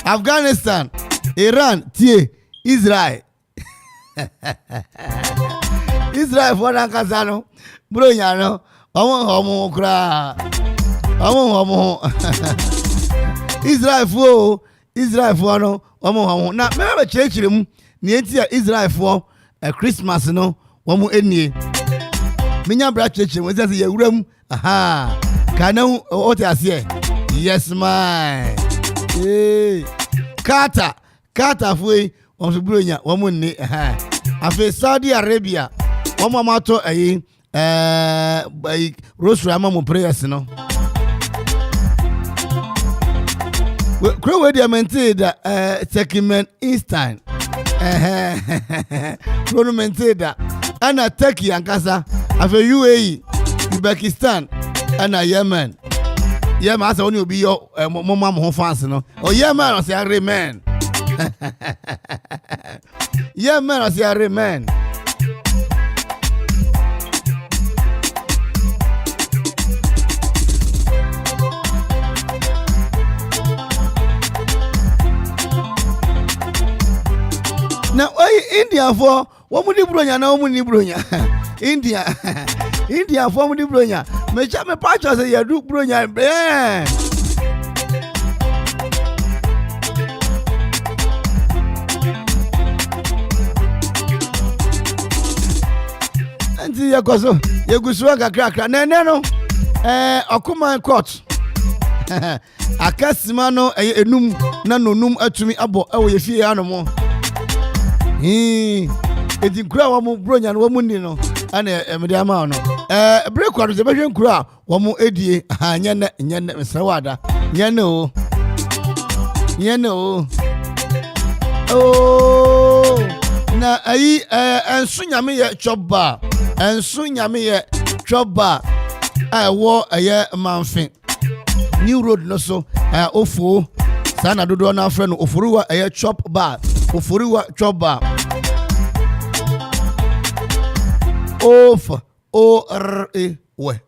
Afghanistan Iran tie Israel Israel for nakazano bro nyano omo kra omo Israel for no omo na me ba chechire mu ne enti Israel for Christmas no omo enie menya bra chechire mu say yewuram aha kana o te ase yes my kata foi omo bro nya omo ni aha afi Saudi Arabia omo mato rosary amamu prayers no we dia maintain da Turkmen Einstein no maintain da ana Turkey ankasa afi UAE Uzbekistan ana Yemen asa oni obi yo mama mo fans no o Yemen o say amen Yemen o say amen na India for womu bronya na womu ni bronya India for womu bronya me cha me pacho say ya du bronya anti ya koso ye gusuwa kakra na no Okoman court akasima no enum na nonum atumi abo ye fie anomo edi kura wa mu bronya no wa mu ni no ana emede ama no break kwado se behwe kura wa mu edie nyane mesrawada nyane o na ayi ensu nyame ye choba wo aye manfin new road no so ofo sana dodo na afre no ofuruwa aye chop bar ofuruwa chop bar of ore we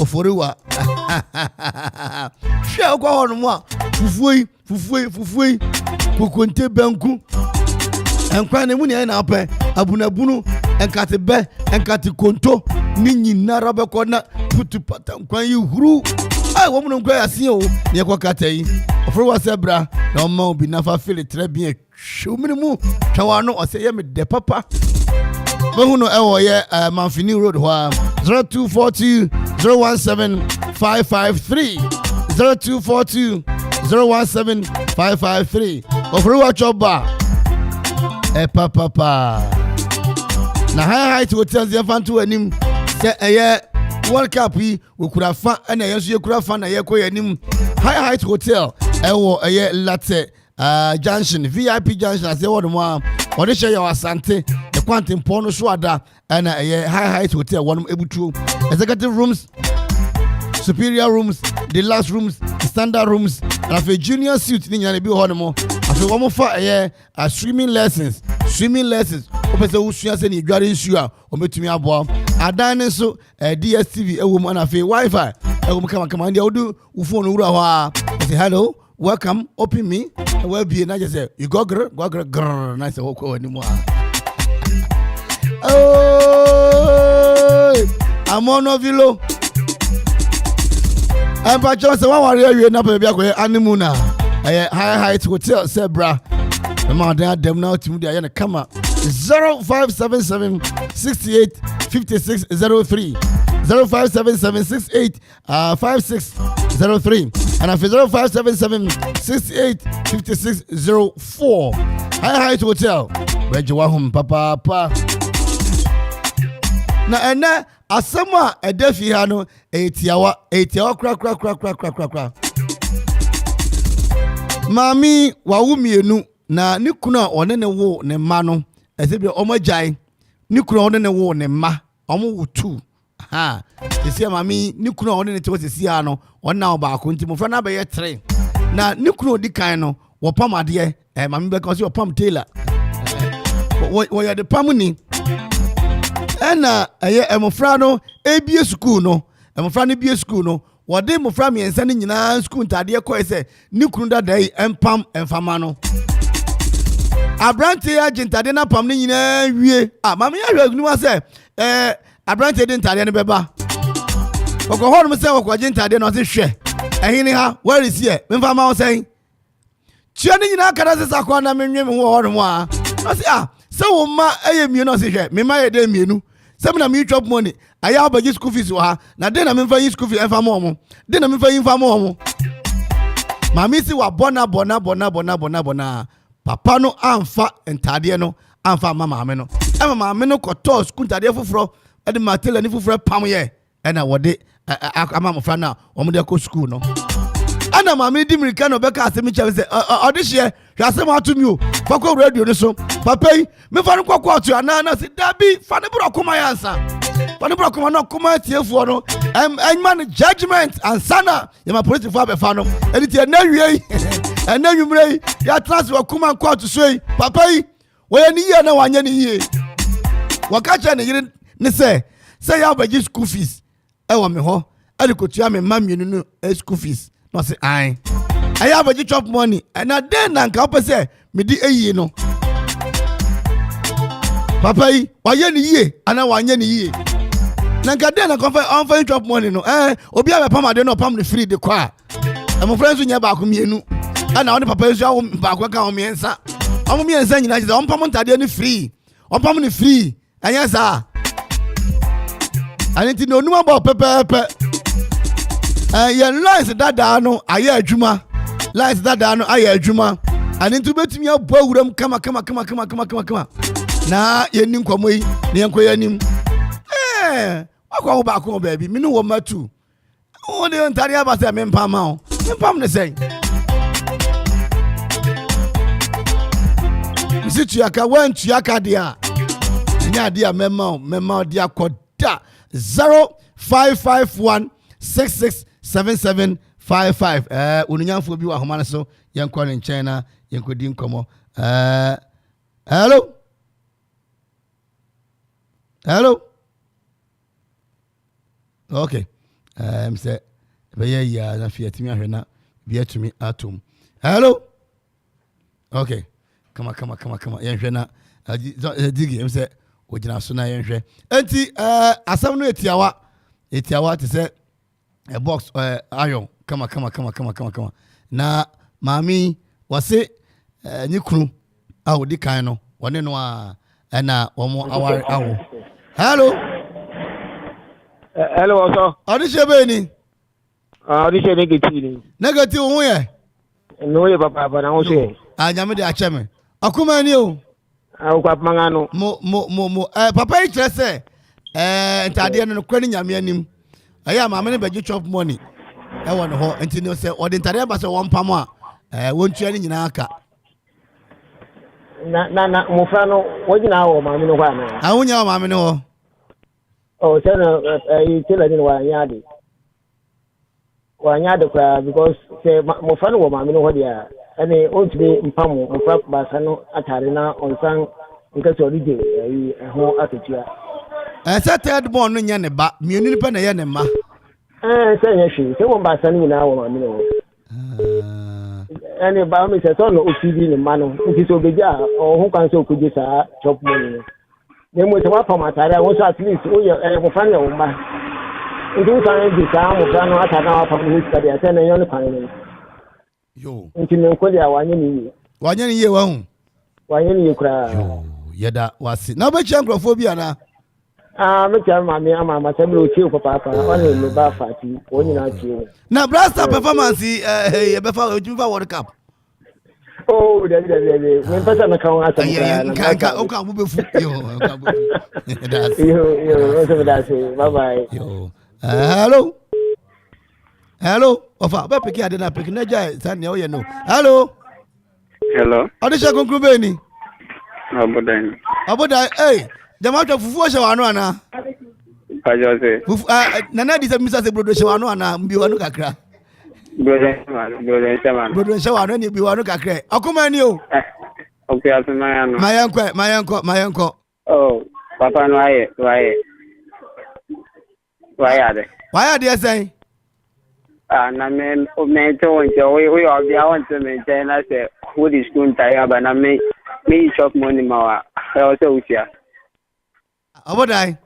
ofuruwa share kwa hono mo fufuoi kokonte banku enkwa ne mu ne na apɛ abunabunu enkate be enkate konto ni nyinara be ko na putu patankwan yi huru ai wo mu nkwa yase o ne kwa kata yi ofuruwa sebra na o ma obi na fa feel très bien Shuminimu, Tawano, or say, Yemi de Papa. Bohuno, Manfini Road, 0242 017 553. 0242 017 553. Ofruwa Choba. Papa. Na high to hotels, the Fantu and him. Say, World Cup, we could have fun, and you could have fun. A High Heights Hotel, Latte Junction, VIP Junction. I say, what the one, or they share your Asante, the Quantum Pono Swada, and High Heights Hotel, one able to executive rooms, superior rooms, deluxe rooms, standard rooms, and a junior suit in your Honemo. I feel one more for swimming lessons. Open the oceans and you got issue or meet me above. I dine so DSTV, a woman of a Wi-Fi. I will come and you do phone. I say, hello, welcome, open me. I will be and I just say, you go grr, and I say, okay, anymore. Oh, I'm on of you. I'm by Johnson. One warrior, you're not a baby, Animuna. High Heights Hotel, said bra. The man there, them now to me, I come up. 0577 68 5603 0577 68 5603 and after 0577 68 5604 High Hotel where you are home papa na ena asema edefi ha no etiawa kra mami wa wumienu na ni kuna one ne wo ne ma no esebi omajai ni kuna one ne wo ne ma omo wutu ha esi mami ni kuna one ne te sesi ha no ona oba ko ntimo fra na be ye 3 na ni kuna odi kan no wo pam ade mami be ka so wo pam tailor wo ya de pam ni ena emofra no ebie school no emofra no bie school no wo de mofra mi ensa ni nyina school ntade ko ese ni kuna da dai empam enfama no Abrante agent ade na pam ni nyina wie mama ya hwe gnu say Abrante de ntade ne beba okohoro me say agent ade no se hwe ehini ha where is here me fa ma say tua ni nyina kada se sakwa na menwe me ho horo mo no say se wo ma eyemie no se hwe me ma ye de mienu se me na me chop money aya obaji school fees wo ha na de na me fa yi school fees enfa mo de na me fa yi fa mo mama si wa bona Papa no amfa entade no amfa mama me no mama me no koto school entade foforo e de matela ni foforo pam ye e na wode ama mo fra na o mo de ko school no ana mama di mirika no be ka asemi che se odihye hwasem atumi o fakọ radio ni so papa yi me fa no kokọ atu ana na se dabi fa ne bro koma yansa fa ne bro koma no koma tiefuo no man judgment and sana ye ma police for be fa no e di na wie and then you may ya transfer Okoman Akwaaba to say papa yi wo ye ni ye na wanye ni ye wakacha ne yire ne say ya obaji school fees e wo me ho e de kotua me mamienu no school fees no say ai ya obaji chop money and then na nka ope say me di eyi no papa yi wo ye ni ye ana wanye ni ye na nka den na konfa on fa chop money no obi a be pam ade no pam ne free de kwa am friends nya ba ko mienu ana on papa yesu awo ba kwa ka omiensa nyina je on pam ntade ni free on pam ni free anya sa ani ti no numa ba pepepe ye lines dada no aye adwuma lines dada no aye adwuma ani tu betumi abo awuram kama na ye ni nkomo yi ne enko ye nim akwa wo ba ko baby me no wo matu o de ntade aba se me mpam ma o me mpam ne sei Situ yaka wantu yaka dia nya dia mema dia koda 0551 667755 ununyamfo bi wa homa so yenkọ ne nchen na yenkodi nkomo hello okay say be ya na fiatimi ahwena biatumi atom hello okay Come. Yenhwe na digi say ogina so na yenhwe. Enti asam no etiawa te say a box iron. Come. Na mami wase ni kunu awo di kan no wone no a na omo aware awo hello hello so odise be ni odise negative hu ye no ye papa na wo se anyame de acheme akuma ni o akwa mangano mo papa yi kire se ntade no kwani nyame anim aya maame ne beji chop money e won ho enti no se odi ntade ba se won pam a wontua ni nyina aka na mofra no wogina wo maame no kwa na awunya wo maame no ho oh se na tell ni wa nya de kwa because se mofra no wo maame no ho dia ene ontumi mpam mofra ba sa no atare na onsan nka so ri de ho atotua se third born no nya ne ba mienu ni pa na ye ne ma se nya hwi se wo ba sa no nyina wo maame no ene ba mi se so no ofidi ni ma no nti so beja o hu kan so kuje sa chop money ne mo se wa pa matare wo so at least o ye mo fa ne wo ma nti wo kan di sa mo fa no ata na wa pa mo hu dia se ne yo ne pan ne yo nti ne ko dia wanye ni ye wa hu wanye ni kura yo yeda wasi na ba chia nkrofobia na me chia mami ama ma se mi o chi ko papa wanye ni ba fati wo nyina chi na brasta performance ye be fa ojumfa world cup oh de me pesa na kan asa ka o kan bu be fu yo ka bu that's yo so that's bye bye yo hello ofa ba peki ade na peki na jai san ne o ye no hello odisha konkru be ni abodan jama to fufu o se wa no ana pajo se fufu nana di se misa se brodo se wa no ana mbi wa no kakra brodo se wa no ni bi wa no kakra akoma ni o okay asema no mayanko oh papa no aye why dey say na me to wonje we obia wonte me je na se who the school tire ba na me chop money ma wa so utia abodai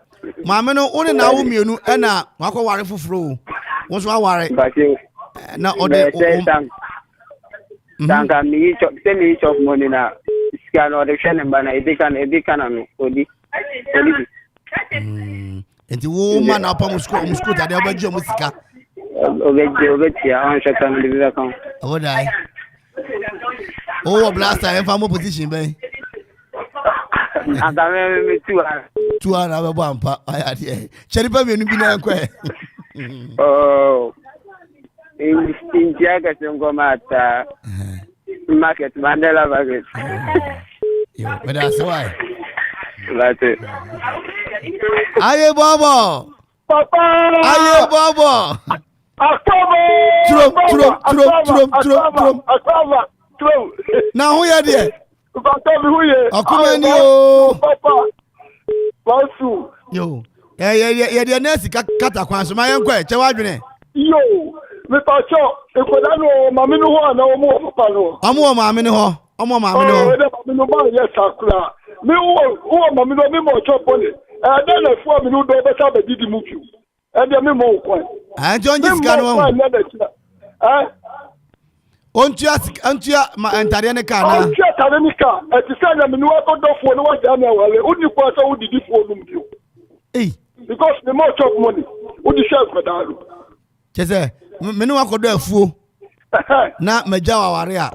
maame no one na wo mienu na wakọ ware foforo wo so aware na ode tanka me chop money na scan or the shene ba na edikan no odi enti wo ma na pa musko tade obaji o musika obetia on shaka me the account abodai o blaster en fa mo position ben anda me tu ara be bo ampa ayade cheripa mienu bi na enko oh in jaga sengo mata market Mandela market yo but that's why that's it aye bobo papa aye bobo Trum. Na hu ya de akuma ni o papa wasu yo ye de na sika kata kwan so ma yen kwa che wadwene yo me pa cho ekoda no mami no ho na omo papa no omo mami ni ho mami no ba ye sakura mi wo mami no mi mo cho poni de na fu mi no do be sa be didi mu fiu de mi mo kwa John Jessica no ontua ma entare ne ka na ontua tare ne ka ti say na me no to do fo no wa ja na wale uni kwa so udi di fo no mbiu because the more chop money udi share for that chese me no akodo afuo na maja waware a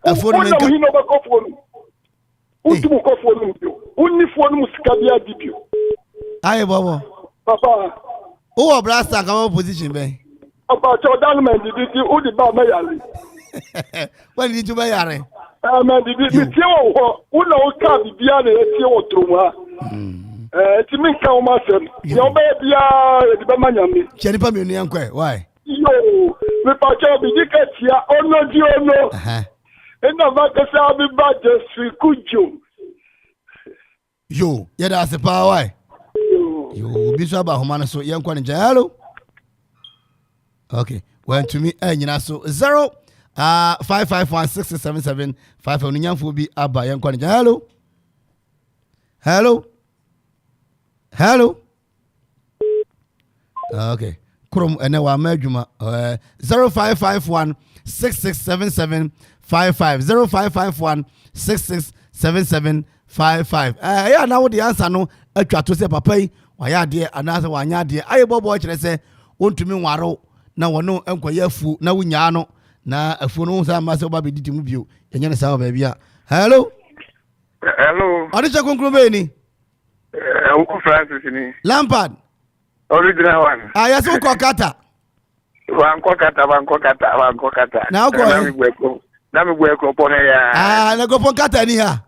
afuo no nka uni no ba ko fo no udi mu ko fo no mbiu uni fo no musika bia di biu aye bobo papa o brasta ka position be papa cho dan men di udi ba me yale when did you buy yare man di tie wo una o ka bibia na tie wo trom ha ti min ka o ma sem yo be bia di ba manyame cheripa me nu yankwa why yo me pa cho bi di ka tia ono di ono ena va ka sa bi ba je si kujo yo ya da se pa why yo bi so ba homa no so yankwa ne jalo okay when to me nyina so 5516677 5 onyanfo bi aba yankwa ne hello okay krom ene wa madwuma 0551667755 0551 7755 ya na wo de answer no atwa to se papa yi wa ya de anase wa nya de aye bobo kire se wontumi nwaro na wono enkoye afu na wunya no na afu no sa ma se oba be didi mu bio enye ne sa ba bia hello Odisha konkro be ni Uncle Francis ni Lampard original one yes ko kata Banko kata na ko na mi gwe ko pone ya na go pon kata ni ha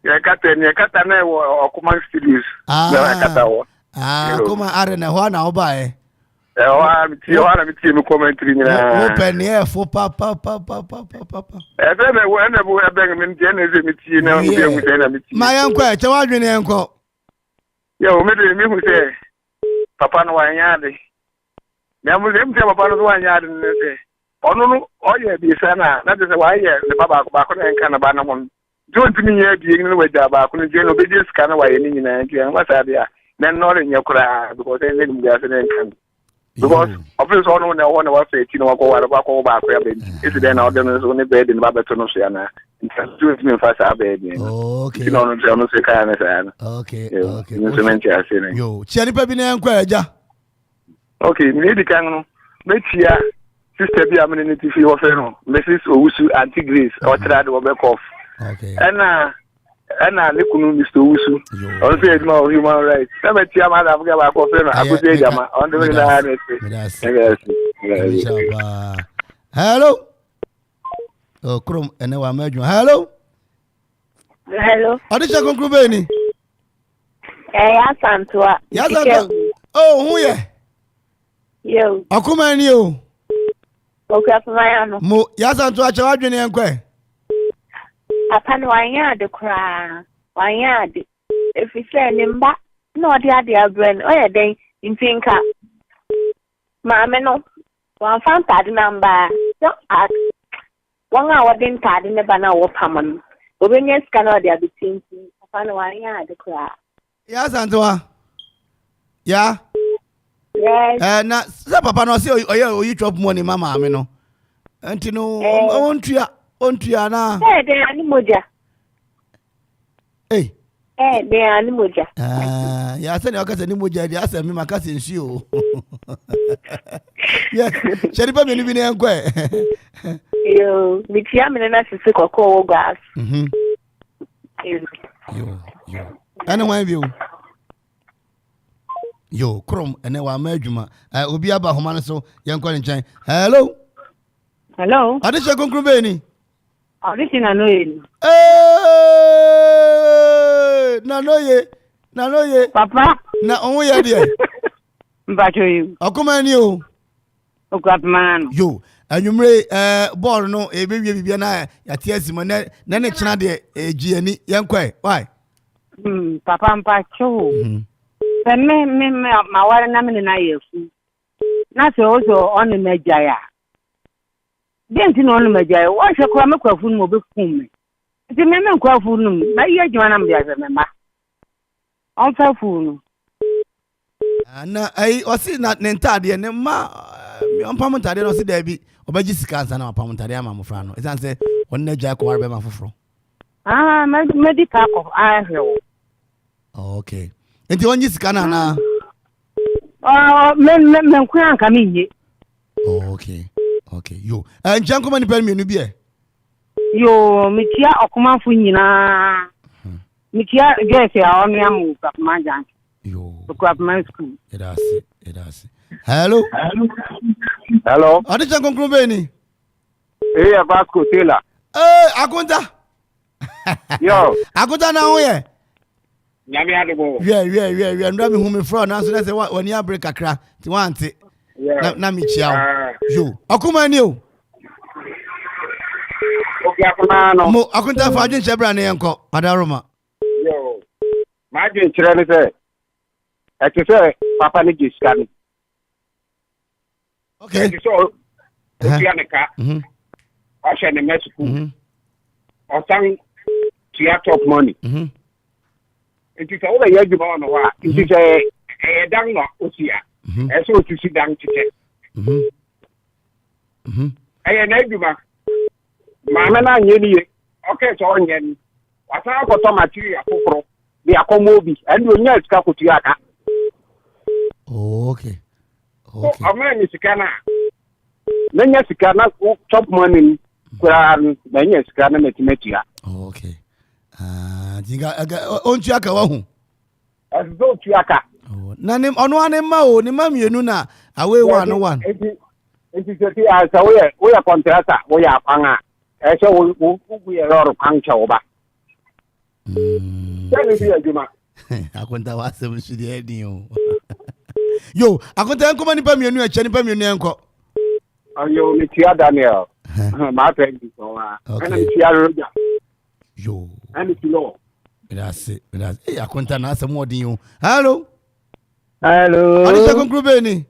ya kata na Okoman studios na kata wo kuma are na ho na oba wa mi ti mi commentary ni na open air for pa be me wo na bu be mi ti na ze mi ti na mi be mu na mi ti ma yanko e che wa dwene yanko yo me de mi hu se papa no wa nya de na mu dem se papa no wa nya de ne se onu no oye bi sana na de se wa ye le baba ko na nka na ba na mo don't me here be in with the back on the general business can away in and what's idea then not in your cry because they need gas and because obviously all no one was say you know go back it's then out there only bed in Babaton Oceana do it me fast bed okay you know no say kind okay yo cheri pa bi na enko eja okay me di kan no metia sister bi amene ti fi wo fe no Mrs. Owusu Auntie Grace o trade wo be off. Okay. Ana lekunu Mr. Owusu. On say human rights. Na metia ma da fuga ba ko fe no akuse jama. On the na hello. Oh krom ene wa madwu. Hello. Odisha konkro be ni. Ya Santua. Oh hu ye. Yo. Okoman ni o. Okafmayano. Mo ya Santua che wa dwene enkwe. Upon wanyard cry, wanyard. If you say nimba, no, the idea brain, or a day in Pinka. Mamma, one found that number. Don't ask 1 hour then card in the banner or Pamon. But when you scan all the other things, upon wanyard cry. Yes, Antoa. Yeah. Yes. Na papa no say you drop money mama me no. Enti no ontua na de animoja de animoja ya se ne okase ni moja de asa mi makase nsi o yes sheripa me ni bi na enko yo bitia me na sisi kokko wo gas yo ana wan bi o yo krom ene wa ma adwuma obi aba homa no so yenko ne nchen hello ade che konkro be ni Original Noye. Nanoye. Papa. Na onwe ya de. Mbacho you. Okoman ni o. Okapman. Yo, anwumre ball no e be wie bibia na ya tie asimo na ne kina de egiani yenkwe. Why? Papa mpacho. Me maware na me na yefu. Na se ozo on mejaya. Denti no no magya wo hwe kwa mekwafu no obekum me nti me nkwafu no na ye djuma na mbia me ma on fafu no na ai osi na ntade ne ma on pam ntade no si da bi obaji sika ansa na pam ntade ama mofra no esan se won na gya kwa be ma foforo medical ko ahwe okay nti onyi sika na men nkwa anka me nye okay yo njanko mani permi no bi yo mitia okomanfo nyina mitia gese a onu amu kapman jan yo kapman school edasi hello ade janko konkro be ni Vasco Taylor akunta yo akunta na ho ye nyame adebo we ndo mi hu me fro na so na se woni abreak kakra ti wante na mi chia yo Okoman ni o mo akunta fa adwen chebra na yenko madaroma yo ma adwen chire ni se e se papa ni giska ni okay so o ti aneka o she ni Mexico o san ti top money nti so o be yaju ba no wa nti se e dan no o ti a e so o ti si dan tete na eduma mama na nye ni okay so onye ni Wasa ko to material foforo. Bi akomobi. And you nya sika ko tuaka. Oh, okay. Okay. Amani sika na. Nanya sika na chop money. Kwa nanya sika na metimetia. Okay. Jinga ontu aka wa hu. Azo tuaka. Na nim ono ane ma o ni ma mienu na awe one one. Enti seti asa we contractor we apanga. E so we error kan chaoba. Tell me Juma. Akonta wa sem su de edi o. Yo, akonta enko mani pa mienu e che ni pa mienu enko. Ayo mi tia Daniel. Ma pe ndi so wa. Ana mi tia Roja. Yo. Ani kilo. That's it. Hey, akonta na asem odin o. Hello. Hello. Ani se conclube ni.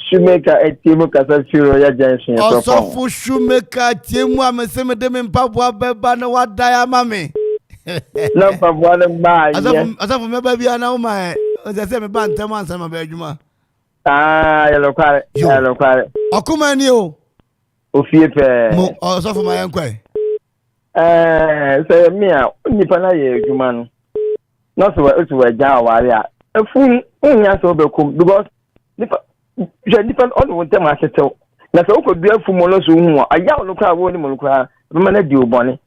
Shoemaker etimu kasa firo ya junction. Osofu shoemaker tiemu ameseme de me mpaboa beba na wada ya mame. Na mpaboa na ma. Asafu meba bia na uma e. O se me ba ntem ansa ma ba adwuma. Yellow kware. Okuma ni o. Ofie pe. Mo osofu ma yenkwe. Say me a nipa na ye adwuma no. No so we ja aware a. Efun nya so be kum because nipa on won tem asetew. Na so ko dua fu mo no so hu a ya no kwa wo ni mo kwa me na di obone.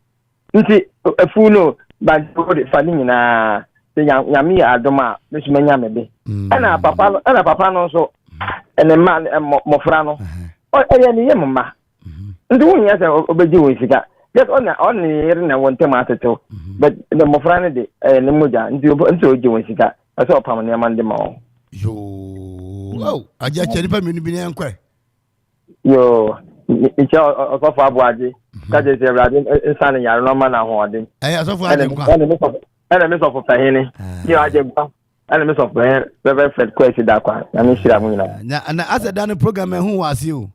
Nti efu no ba de fa ni nyina se nyame adoma me so manya me be. Ana papa no so ene ma mo fra no. O eya ni ye mma. Nti wo nya se obeji wo sika. Just on here na won tem asetew. But the mo fra ne de ne moja nti oji wo sika. Asa opam ne amande ma o. Yo. Oh, aja cheri pa menu bi ne enkwe. Yo, icha osofu abuaje. Ka je se brade insane yare no ma na ho ode. Asofu aje kwa. Ana me sofu pahini. Yo aje kwa. Ana me sofu very fed question da kwa. Na me shira mu nyina. Na asa da no program hu wase o.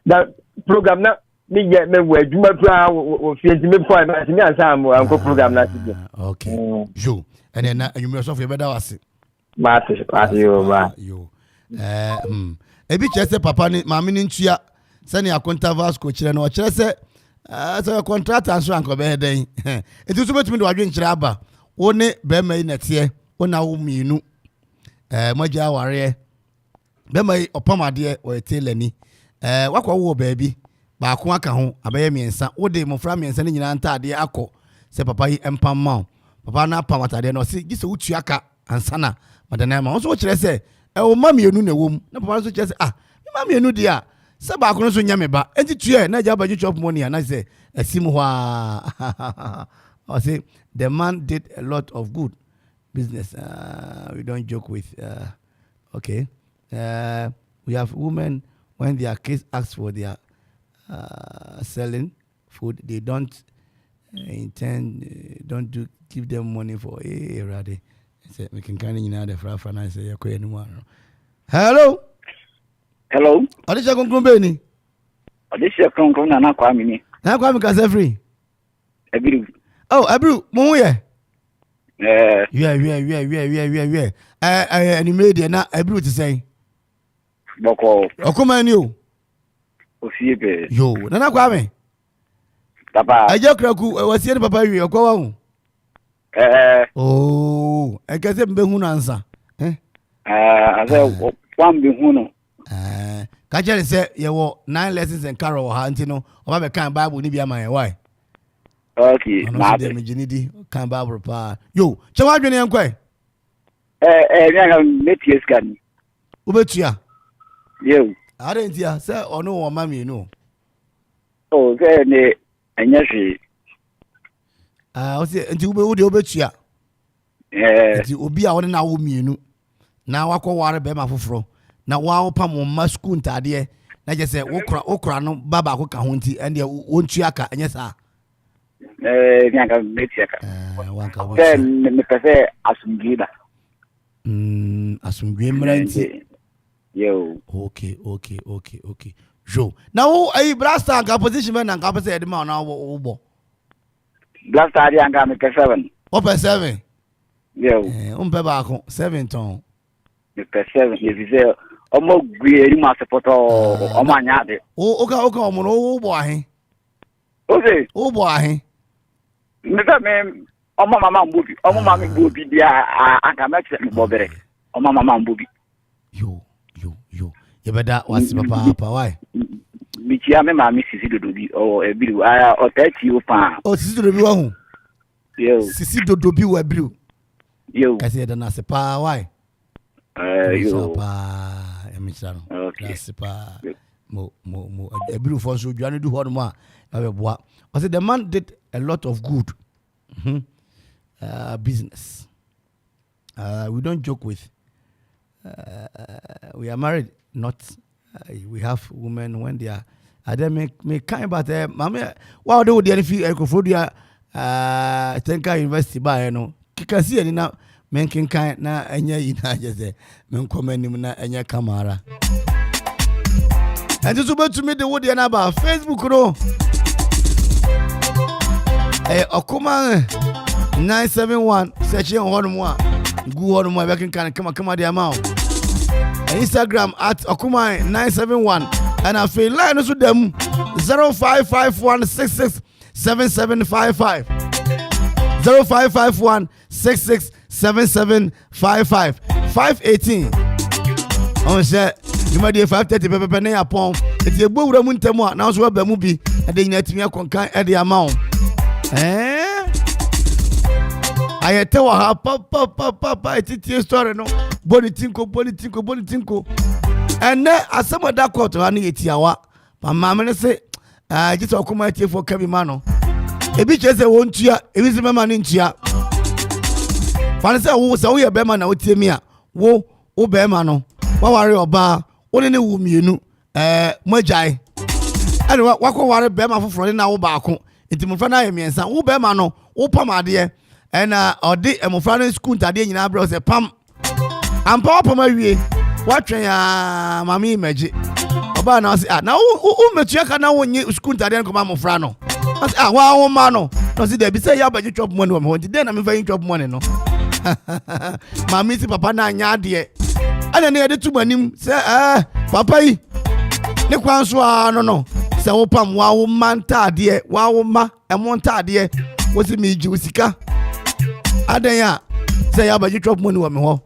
Da program na me ye me wa adwuma tura wo fie nti me point na me ansa mu anko program na ti. Okay. Yo. Ene na anwumre sofu ye beda wase. Ma te yo ba. Yo. Ebi chese papa ni maami ni ntua sani akonta vasco kire no kire se so contract anso anko be den etu so betumi de wadwe nkire aba wo ne be mai nete wo na wo miinu maja ware be mai opamade wo etelani wakwa wo baabi ba ko aka ho abaye miensa wo de mofra miensa ni nyina ntade akọ se papa yi empam ma papa na pamatade no se gise wutu aka ansana madana ma wo so kire se o mamienu na wom na papa so chese mamienu dia se ba ko so nya me ba enti tue na ja ba ju chop money na say asim ho I say the man did a lot of good business. We don't joke with okay. We have women when their kids ask for their selling food, they don't don't give them money for ready. Say we can kind of the fra na say yakoye anymore. Hello. Odisha konkrombe ni. Odisha konkrom na kwami ni. Na kwami ka say free. Abiru. Oh, Abiru, mo ye. Yeah. Any media na Abiru to say. Boko. Okoman ni o. Ofie be. Yo, na kwami. Papa. Aje kraku wasi ni papa wi okwa wa hu. Oh, I guess I'm being answer. One be huno. Kajali say you were 9 lessons in Carol Hantino, or my kind Bible, Nibia, my why. Okay, not the Majinidi, kind Bible pa. Yo, Chawadrin and Quay. Metius Gun. Ubetia. You. I didn't hear, sir, or no, or mammy, no. Oh, then, and yes, I was until we would obetia. It will be our now minu. Now I call water bema fufro. Now wow pam on my school tadie. Na just say okra no baba hoka hunti and ya wonchiaka and yes sir. Nyanka metiaka. Then me pese asungida. Asungimranti. Yo. Okay. Jo. Now I blasta ka position man and capacity the man now obo. Blasta adi anga me 7. Open 7. Yo. Umpe ba ko 7 ton. Me 7 ye say omo gwe ri ma support o ma nya de. Oka omo no obo ahin. Okay. Obo ahin. Mr. Mem, Mama Bobby, Mama Bobby, Anka Bobby, Mama Bobby. You better what's papa, why? Michiame, Mrs. Dodobi, or a bill, or 30 you pound. Oh, Sister Dobi, Sisi Dodobi, were brew. You, I said, and I say, pa, why? You, pa, Emichano, okay, pa, a brew for so you do what more. I said, the man did a lot of good business. We don't joke with. We are married, not. We have women when they are. They make kind, but mama, wow, they would if you Ecofodia, Tenka University by no. You can see any now. Men can kind na enya ina just men comment na enya camera. And just about to meet the wood about Facebook no. Okoman 971 searching on more. Go on more working can come the amount. Instagram at Okoman 971 and I feel line also them 0551667755 0551667755 518 on say you might 530 pepe na upon it you go uramu ntemu na so ba mu bi e dey nyatimi akonkan e dey amount ayete wa ha papa etitie story no bonitinko and asema da court ha na yetiawa mama me say just Okoman tie for kabi mano ebi chese wontua ebi se mema ne ntua fane say wo se wo ye bema na wotie mi a wo bema no wa ware oba woni ne wu mienu magyae ane wakọ ware bema foforo na wo baako enti mofra na yemiensa wo bema no wo pamade ena odi emofra na school ntade nyina bro se pam ampa pam awie watwen ya mama imaji oba na say na wo metua ka na wonye school ntade ko mofra no wa wo ma no no si dey be say ya ba chop money wo me then na me fa chop money no mama si papa na anya de ana ne yede tumanim say papa yi ne kwanso no say wo pam wa wo manta de wa wo ma emonta de wo si mi ji usika adan ya say ya ba chop money wo me ho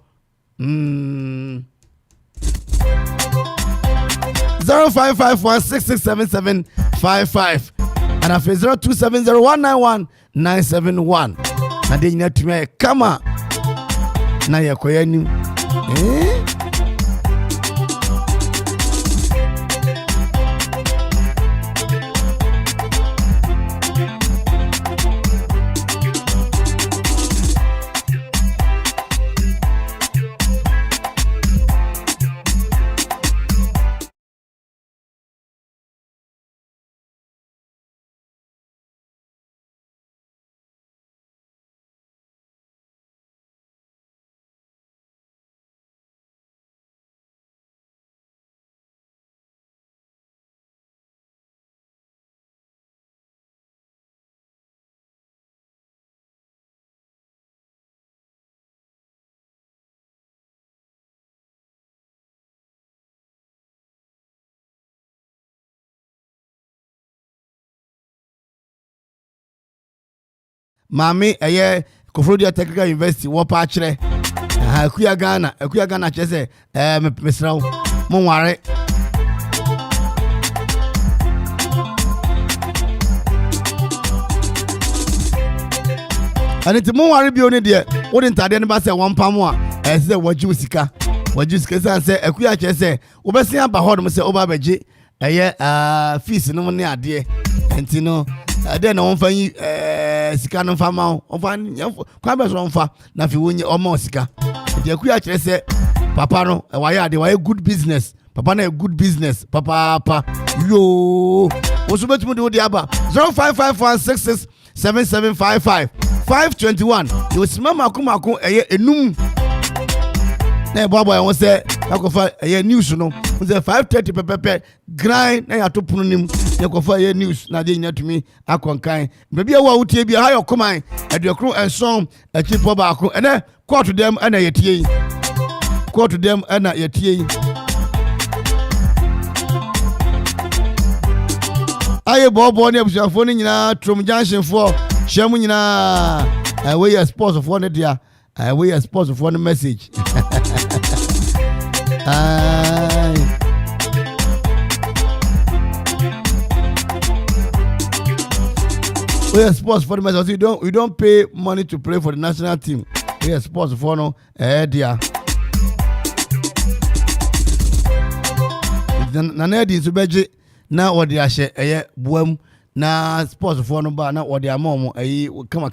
0551667755 and after 0270191971 na de nyina tumi kama na yakoya ni Mami Kofrodia Technical University wo pa kire akuya Ghana chese mesrawo mo ware aniti mo ware bi oni de wo de ntade ne ba se won pam a se waju sika san se akuya chese wo be sian ba hodom se oba beje fees no ne ade enti no then on fa sika no fa ma on fa kwa be so on fa na fi wonye o ma sika de akuya kire se papa no wa ya de wa good business papa na good business papa yo wo so betumu de wo de aba 0551667755 521 yo simama kumako enum na baba ya won se akofa news no won se 5:30 pepepe grind na ya to punu nim yakofa news na de nyatumi akonkan bebi awu awutie bia ha Okoman aduakro enson achipo baako ene court dem ana yetie aye bobo ne abusuafo ni nyina Trom Junction for Shamunina, we are sports of one dia, we are sports of one message. We are sports for the message. We don't pay money to play for the national team. We are sports for no dia. Na di subeje na wodi ahye eye buam na sports for no ba na wodi amomo ayi kama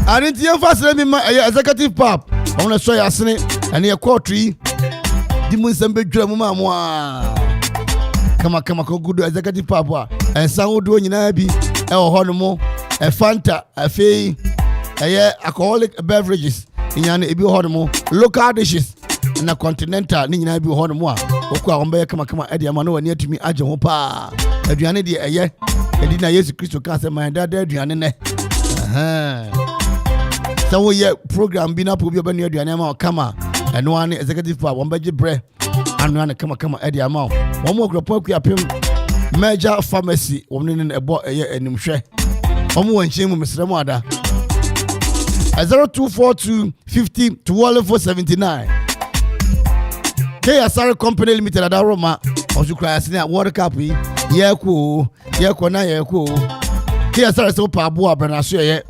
arinti emphasize me ma executive pap on so yasene ene ye courtry di mun sembe dwura mu ma mo kama ko good executive pap a ensan wodo nyina bi e wo ho no mo e fanta afei eye alcoholic beverages inyane ebi ho no mo local dishes na continental ni nyina bi ho no mo a okwa ombe kama e de ma no wani atumi age ho pa aduane de eye edi na Yesu Kristo ka se man da aduane ne so we program bi na po bi obanu aduane ma kama eno ane executive power won beje bre anu ane kama e de ma won mo gropo akuapem major pharmacy won ne ebo eye animhwe won mo wanchi mu mesremo ada 0242 50 1279 K.A. Company Limited at Roma, or you cry as World Cup. Yako, na yako. K.A. so Pabua Branashe,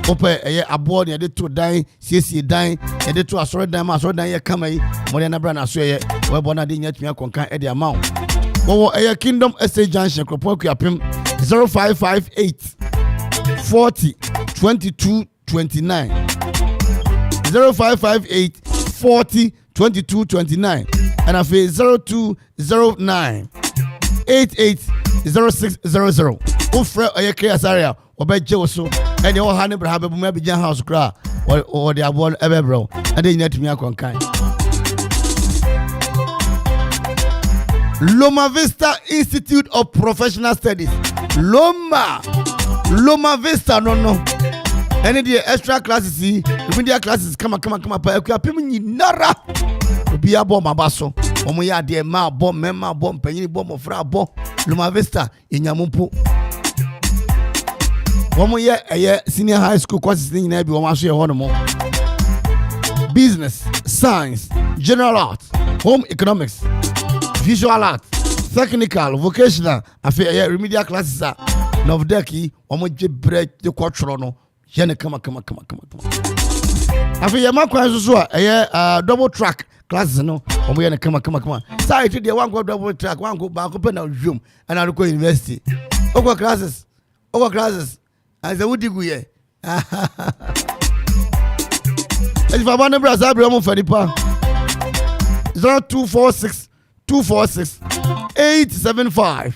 Ope, a board, and the two dying, CC dying, and the two are sorry, damn, so dying, come, Moriana Branashe, where Bonadin yet me conquer Eddie amount. Or a Kingdom Estate Junction, Kropokiapim 0558 40 22 29 0558 40 22 29 and I feel 0209 880600. Ufre a K.A. area or by Joso and your honey have maybe Jan House cry or the abode ever bro and then yet me a conquer. Loma Vista Institute of Professional Studies. Loma Vista no. Any the extra classes, remedial classes, come pa equipment nara. Be a bomb abaso. Omo ya de ma bomb, mema bomb, penny bomb of fra bomb. Loma Vista in Yamupu. Omo ya a senior high school courses in Nabi Omashe Honomo. Business, science, general art, home economics, visual art, technical, vocational, affair remedial classes are Novdeki, Omo break the quatrono. Jene kama. Afi ya makwa so double track classes no. Omo yene kama. Sai to dey one go double track, one go back open na room and I go university. Okwa classes. As a wudi guye. If I want to brother Abraham Fadipa 0246 246 875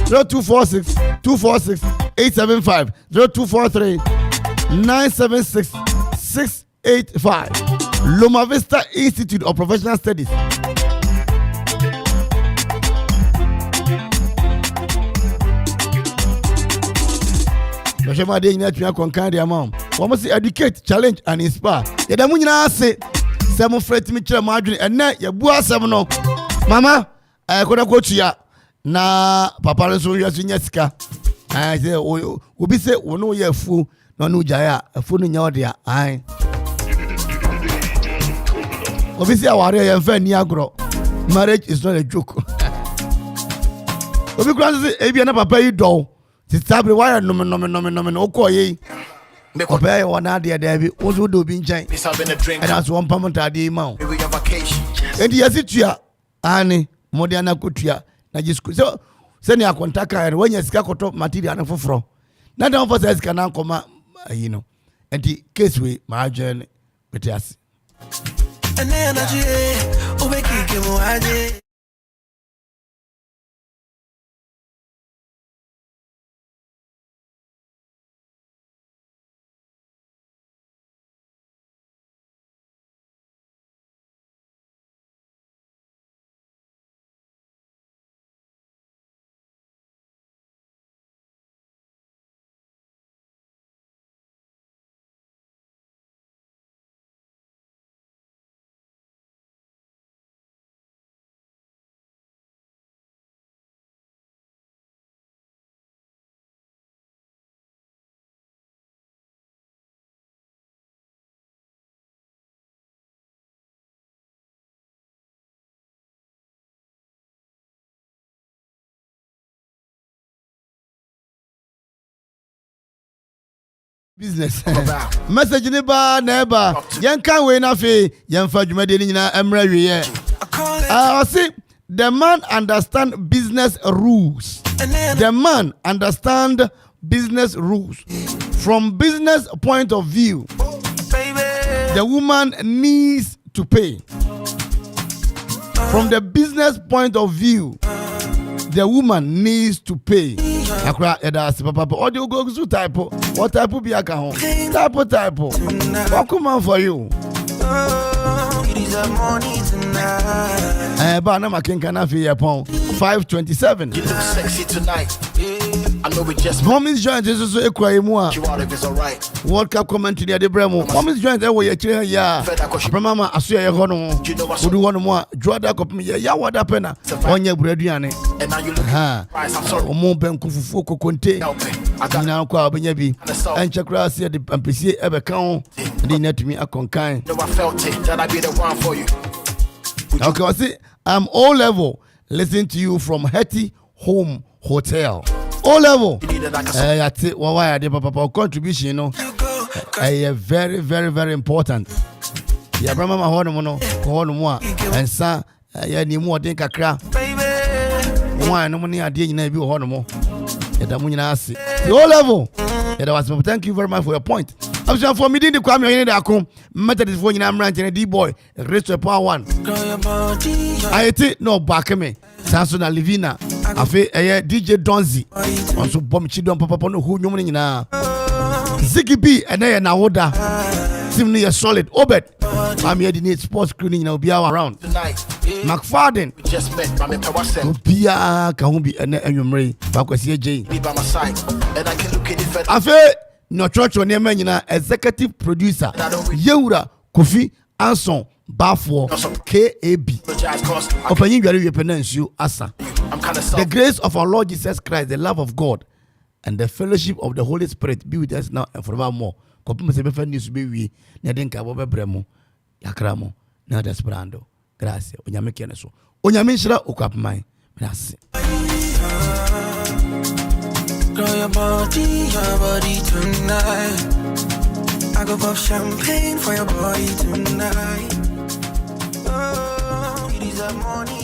0246 246 875 0243 976 685 Loma Vista Institute of Professional Studies. Yoshema de nyina twa konkan de amam. We must educate, challenge and inspire. Yeda mu nyina ase se mo fret mi kire mo adwene enne ye bu asem no. Mama, koda kotua na papa nso yesi nya sika. Say obi say wono ye afu na no jaya afu no nya ode a ai. Obi say aware ye mfa ni agro. Marriage is not a joke. Obi kran say ebi na papa yi do. Titabre why no okoye. Obey one idea there also do be nchen. And that's one permanent idea ma. And yes itua ani modiana kutua na jisku. So send your contact and when you sika koto material na foforo. Na don for say sika na koma and the case we my journey with us. business. Message ni ba neighbor. Yen kan we na fe yen fa dwumade ni nyina emra wiye. I see the man understand business rules. The man understand business rules. From business point of view, the woman needs to pay. From the business point of view, the woman needs to pay. Akra edasi papa. Audio go to typo. What type be aka ho? Typo. Okoman for you. Ba na makenka na fi yapon 527. You look sexy tonight. I know we just Mommy's joint is also equal more. World Cup commentary at the Bremo. Mommy's joint there were your ya. Mama, I see a hono. Would you want more? Draw that up me. Ya what happened on your breadiane. And now you look more Benkufu Conte. I now call Benyabi and Chakra said the MPC ever count. They net to me a conkind. No, I felt it that I be the one for you. Okay, I see. I'm all level. Listen to you from Hetty Home Hotel. O level. I say, why the papa contribution, you know, very, very, very important. Yeah, Brahma Hono, and son, yeah, ni more than kakra. Why no money I didn't have you honomo. The O level. Thank you very much for your point. I'm sure for me, didn't come here in the Akom, method is for you, I'm ranching a D boy, race to power one. I think no back me. Samson Livina, I feel a DJ Donzi, also bomb chidon papa no who you na Ziggy B and I na order. Seem near solid Obed. I'm here to need sports screening now be around. McFadden just met by me power Pia Kahumbi and Emery Bakwasi J. Be by my side, and I can look at it. I feel no church on your executive producer Yeura Kofi Anson Bafo K.A.B. Open you you asa. The grace of our Lord Jesus Christ, the love of God, and the fellowship of the Holy Spirit be with us now and forevermore. Kopima se befa news be we na denka bo bebremo yakramo na desperando. Gracias. Onyame kene so. Onyame nshira okwapeman. Merci. Girl, your body tonight. I go pop champagne for your body tonight. Oh, it is a morning.